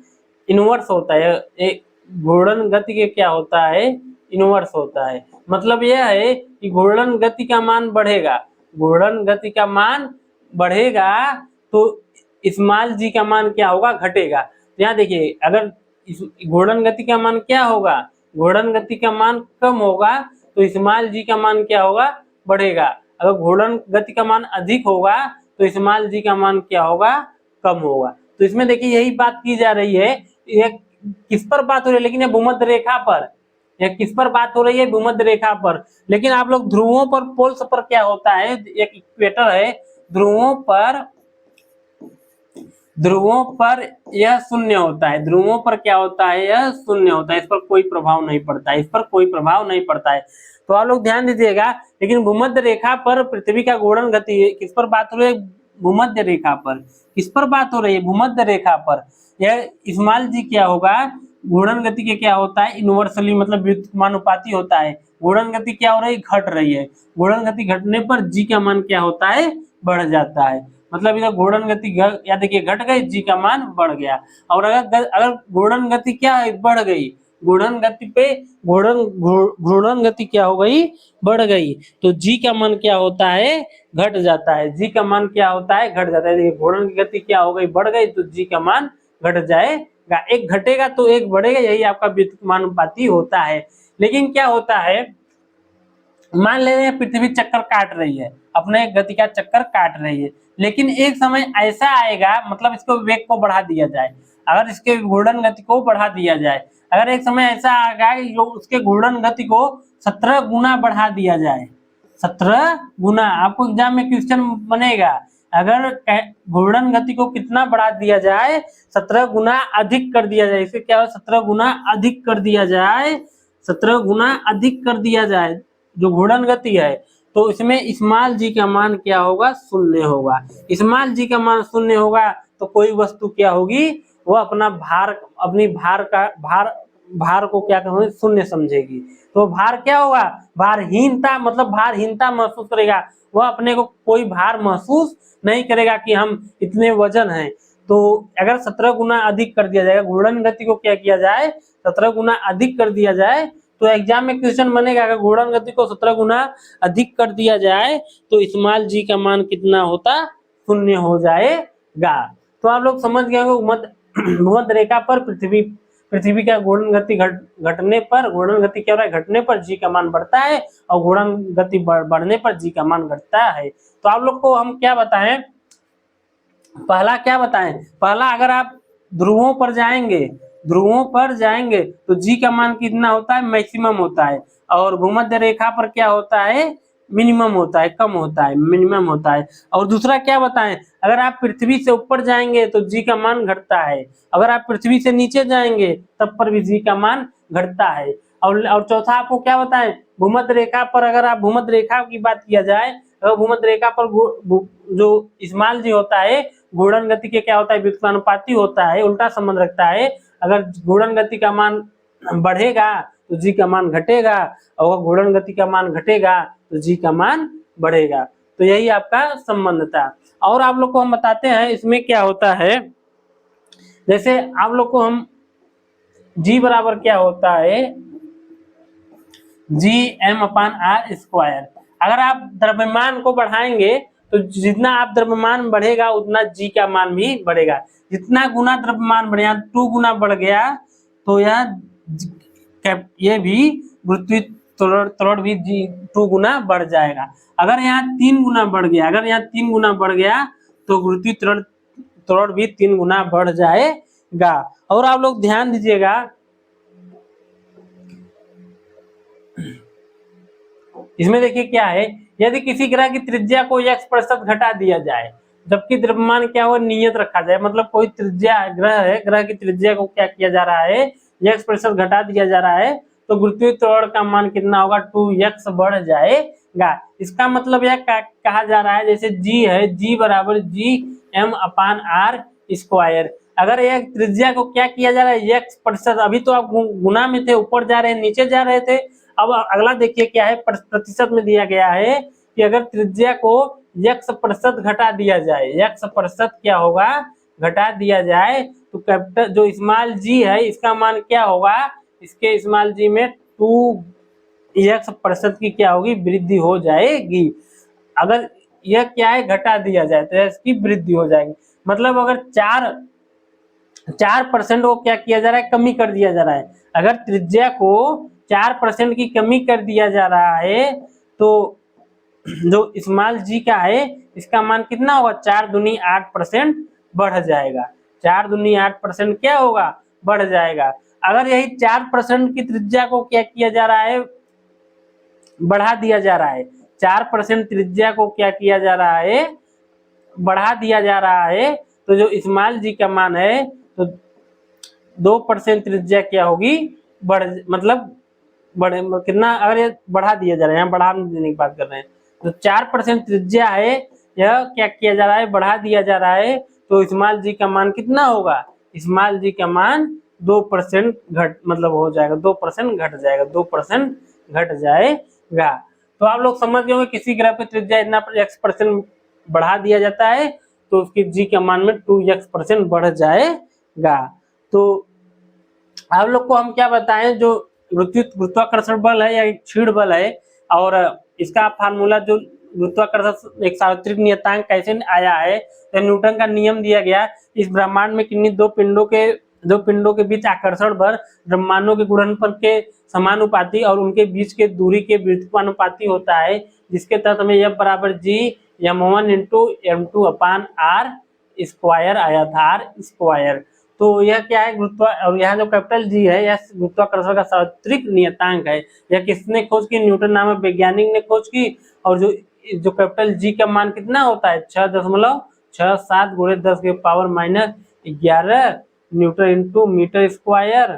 इनवर्स होता है। घूर्णन गति के क्या होता है, इनवर्स होता है। मतलब यह है कि घूर्णन गति का मान बढ़ेगा, घूर्णन गति का मान बढ़ेगा तो स्मॉल जी का मान क्या होगा, घटेगा। तो यहाँ देखिए अगर घूर्णन गति का मान क्या होगा, घूर्णन गति का मान कम होगा तो स्मॉल जी का मान क्या होगा, बढ़ेगा। अगर घूर्णन गति का मान अधिक होगा तो स्मॉल जी का मान क्या होगा, कम होगा। तो इसमें देखिए यही बात की जा रही है। यह किस पर बात हो रही है, लेकिन ये भूमध्य रेखा पर, यह किस पर बात हो रही है, भूमध्य रेखा पर। लेकिन आप लोग ध्रुवों पर, पोल्स पर क्या होता है, एक इक्वेटर है, ध्रुवों पर यह शून्य होता है। ध्रुवों पर क्या होता है, यह शून्य होता है, इस पर कोई प्रभाव नहीं पड़ता है, इस पर कोई प्रभाव नहीं पड़ता है। तो आप लोग ध्यान दीजिएगा। लेकिन भूमध्य रेखा पर पृथ्वी का घूर्णन गति किस पर बात हो रही है, भूमध्य रेखा पर। किस पर बात हो रही है, भूमध्य रेखा पर। यह स्मॉल जी क्या होगा, घूर्णन गति के क्या होता है, इनवर्सली मतलब व्युत्क्रमानुपाती होता है। घूर्णन गति क्या हो रही है, घट रही है। घूर्णन गति घटने पर जी का मान क्या होता है, बढ़ जाता है। मतलब इधर घूर्णन गति या देखिए घट गई, जी का मान बढ़ गया। और अगर घूर्णन गति क्या है, बढ़ गई, घूर्णन गति पे घूर्णन गति क्या हो गई, बढ़ गई, तो जी का मान क्या होता है, घट जाता है। जी का मान क्या होता है, घट जाता है। देखिए घूर्णन की गति क्या हो गई, बढ़ गई, तो जी का मान घट जाएगा। एक घटेगा तो एक बढ़ेगा, यही आपका व्युत्क्रमानुपाती होता है। लेकिन क्या होता है, मान ले रहे हैं पृथ्वी चक्कर काट रही है, अपने गति का चक्कर काट रही है, लेकिन एक समय ऐसा आएगा, मतलब इसको वेग को बढ़ा दिया जाए, अगर इसके घूर्णन गति को बढ़ा दिया जाए, अगर एक समय ऐसा आएगा जो उसके घूर्णन गति को 17 गुना बढ़ा दिया जाए, 17 गुना। आपको एग्जाम में क्वेश्चन बनेगा, अगर घूर्णन गति को कितना बढ़ा दिया जाए, 17 गुना अधिक कर दिया जाए। इसे क्या हो, 17 गुना अधिक कर दिया जाए, 17 गुना अधिक कर दिया जाए जो घूर्णन गति है, तो इसमें स्मॉल जी का मान क्या होगा, शून्य होगा। स्मॉल जी का मान शून्य होगा तो कोई वस्तु क्या होगी, वो अपना अपनी भार को क्या कहोगे, शून्य समझेगी। तो भार क्या होगा, भारहीनता, मतलब भारहीनता महसूस करेगा। वह अपने को कोई भार महसूस नहीं करेगा कि हम इतने वजन हैं। तो अगर 17 गुना अधिक कर दिया जाएगा, घूर्णन गति को क्या किया जाए, 17 गुना अधिक कर दिया जाए, तो एग्जाम में क्वेश्चन बनेगा, अगर घूर्णन गति को 17 गुना अधिक कर दिया जाए तो स्मॉल जी का मान कितना होता, शून्य हो जाएगा। तो आप लोग समझ गए होंगे, भूमध्य रेखा पर पृथ्वी का घूर्णन गति घटने पर, घूर्णन गति क्या हो रहा है, घटने पर जी का मान बढ़ता है, और घूर्णन गति बढ़ने पर जी का मान घटता है। तो आप लोग को हम क्या बताएं, पहला क्या बताएं, पहला अगर आप ध्रुवों पर जाएंगे तो जी का मान कितना होता है, मैक्सिमम होता है, और भूमध्य रेखा पर क्या होता है, मिनिमम होता है, कम होता है, मिनिमम होता है। और दूसरा क्या बताएं, अगर आप पृथ्वी से ऊपर जाएंगे तो जी का मान घटता है, अगर आप पृथ्वी से नीचे जाएंगे तब पर भी जी का मान घटता है। और चौथा आपको क्या बताएं, भूमध्य रेखा पर, अगर आप भूमध्य रेखा की बात किया जाए, अगर भूमध्य रेखा पर जो स्मॉल जी होता है, घूर्णन गति के क्या होता है, व्युत्क्रमानुपाती होता है, उल्टा संबंध रखता है। अगर घूर्णन गति का मान बढ़ेगा तो जी का मान घटेगा, और घूर्णन गति का मान घटेगा तो जी का मान बढ़ेगा। तो यही आपका संबंध था। और आप लोग को हम बताते हैं इसमें क्या होता है, जैसे आप लोग को हम जी बराबर क्या होता है, Gm/r²। अगर आप द्रव्यमान को बढ़ाएंगे तो जितना आप द्रव्यमान बढ़ेगा उतना जी का मान भी बढ़ेगा। जितना गुना द्रव्यमान बढ़ेगा, 2 गुना बढ़ गया तो ये भी गुरुत्वीय त्वरण भी 2 गुना बढ़ जाएगा। अगर यहाँ 3 गुना बढ़ गया, तो गुरुत्वीय त्वरण भी 3 गुना बढ़ जाएगा। और आप लोग ध्यान दीजिएगा, इसमें देखिए क्या है, यदि किसी ग्रह की त्रिज्या को x% घटा दिया जाए, जबकि द्रव्यमान क्या हो नियत रखा जाए, मतलब कोई त्रिज्या ग्रह है, ग्रह की त्रिज्या को क्या किया जा रहा है, x% घटा दिया जा रहा है, तो गुरुत्वीय त्वरण का मान कितना होगा 2x बढ़ जाएगा। इसका मतलब यह कहा जा रहा है जैसे g है, g बराबर gm/r स्क्वायर। अगर एक त्रिज्या को क्या किया जा रहा है x%, अभी तो आप गुना में थे, ऊपर जा रहे हैं नीचे जा रहे थे, अब अगला देखिए क्या है, प्रतिशत में दिया गया है कि अगर त्रिज्या को x% घटा दिया जाए, x% क्या होगा घटा दिया जाए, तो कैपिटल जो स्मॉल g है इसका मान क्या होगा, इसके स्मॉल g में 2x% की क्या होगी वृद्धि हो जाएगी। अगर यह क्या है घटा दिया जाए तो इसकी वृद्धि हो जाएगी। मतलब अगर 4% को क्या किया जा रहा है, कमी कर दिया जा रहा है। अगर त्रिज्या को 4% की कमी कर दिया जा रहा है तो जो स्मॉल जी का है इसका मान कितना होगा, 4 दूनी 8% बढ़ जाएगा। 4 दूनी 8% क्या होगा, बढ़ जाएगा। अगर यही 4% की त्रिज्या को क्या किया जा रहा है, बढ़ा दिया जा रहा है, 4% त्रिज्या को क्या किया जा रहा है, बढ़ा दिया जा रहा है, तो जो स्मॉल जी का मान है तो 2% त्रिज्या क्या होगी, बढ़ मतलब बढ़े कितना, अगर ये बढ़ा दिया जा रहा है, यहाँ बढ़ा देने की बात कर रहे हैं, तो 4% त्रिज्या है, यह क्या किया जा रहा है, बढ़ा दिया जा रहा है, तो स्मॉल जी का मान कितना होगा, स्मॉल जी का मान 2% घट मतलब हो जाएगा, 2% घट जाएगा, 2% घट जाएगा। तो आप लोग समझ गए होंगे किसी ग्रह पे त्रिज्या इतना x% बढ़ा दिया जाता है तो उसकी जी के मान में 2x% बढ़ जाएगा। तो आप लोग को हम क्या बताएं, जो गुरुत्वाकर्षण बल है या क्षीण बल है, और इसका फार्मूला जो गुरुत्वाकर्षण एक सार्वत्रिक नियतांक कैसे आया है, तो न्यूटन का नियम दिया गया, इस ब्रह्मांड में किन्हीं दो पिंडों के बीच आकर्षण बल ब्रह्मांडों के गुणनफल के समानुपाती और उनके बीच के दूरी के व्युत्क्रमानुपाती होता है, जिसके तहत हमें F बराबर G m1 × m2/r स्क्वायर आया था, r स्क्वायर। तो यह क्या है गुरुत्वा, और यहाँ जो कैपिटल जी है यह गुरुत्वाकर्षण का सार्वत्रिक नियतांक है। यह किसने खोज की, न्यूटन नामक वैज्ञानिक ने खोज की। और जो कैपिटल जी का मान कितना होता है 6.67 × 10⁻⁻11 न्यूटन इंटू मीटर स्क्वायर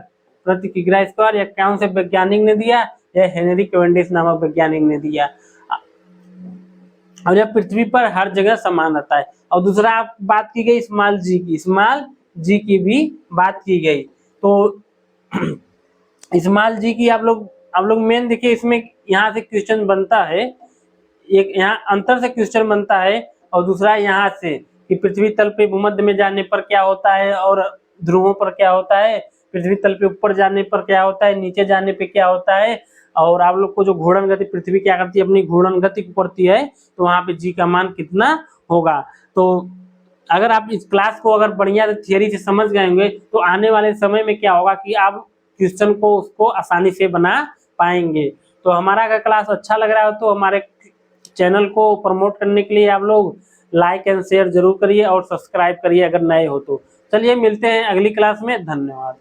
प्रति किग्रा स्क्वायर। यह कौन से वैज्ञानिक ने दिया, यह हेनरी कैवेंडिश नामक वैज्ञानिक ने दिया। और यह पृथ्वी पर हर जगह समान रहता है। और दूसरा बात की गई स्मॉल जी की भी बात की गई। तो स्मॉल जी की आप लोग मेन देखिए, इसमें यहाँ से क्वेश्चन बनता है, एक यहाँ अंतर से क्वेश्चन बनता है, और दूसरा यहाँ से कि पृथ्वी तल पे भूमध्य में जाने पर क्या होता है और ध्रुवों पर क्या होता है, पृथ्वी तल पे ऊपर जाने पर क्या होता है, नीचे जाने पे क्या होता है, और आप लोग को जो घूर्णन गति पृथ्वी क्या करती है, अपनी घूर्णन गति को करती है, तो वहां पे जी का मान कितना होगा। तो अगर आप इस क्लास को अगर बढ़िया थियरी से समझ गए होंगे तो आने वाले समय में क्या होगा कि आप क्वेश्चन को उसको आसानी से बना पाएंगे। तो हमारा अगर क्लास अच्छा लग रहा हो तो हमारे चैनल को प्रमोट करने के लिए आप लोग लाइक एंड शेयर जरूर करिए और सब्सक्राइब करिए अगर नए हो तो। चलिए मिलते हैं अगली क्लास में, धन्यवाद।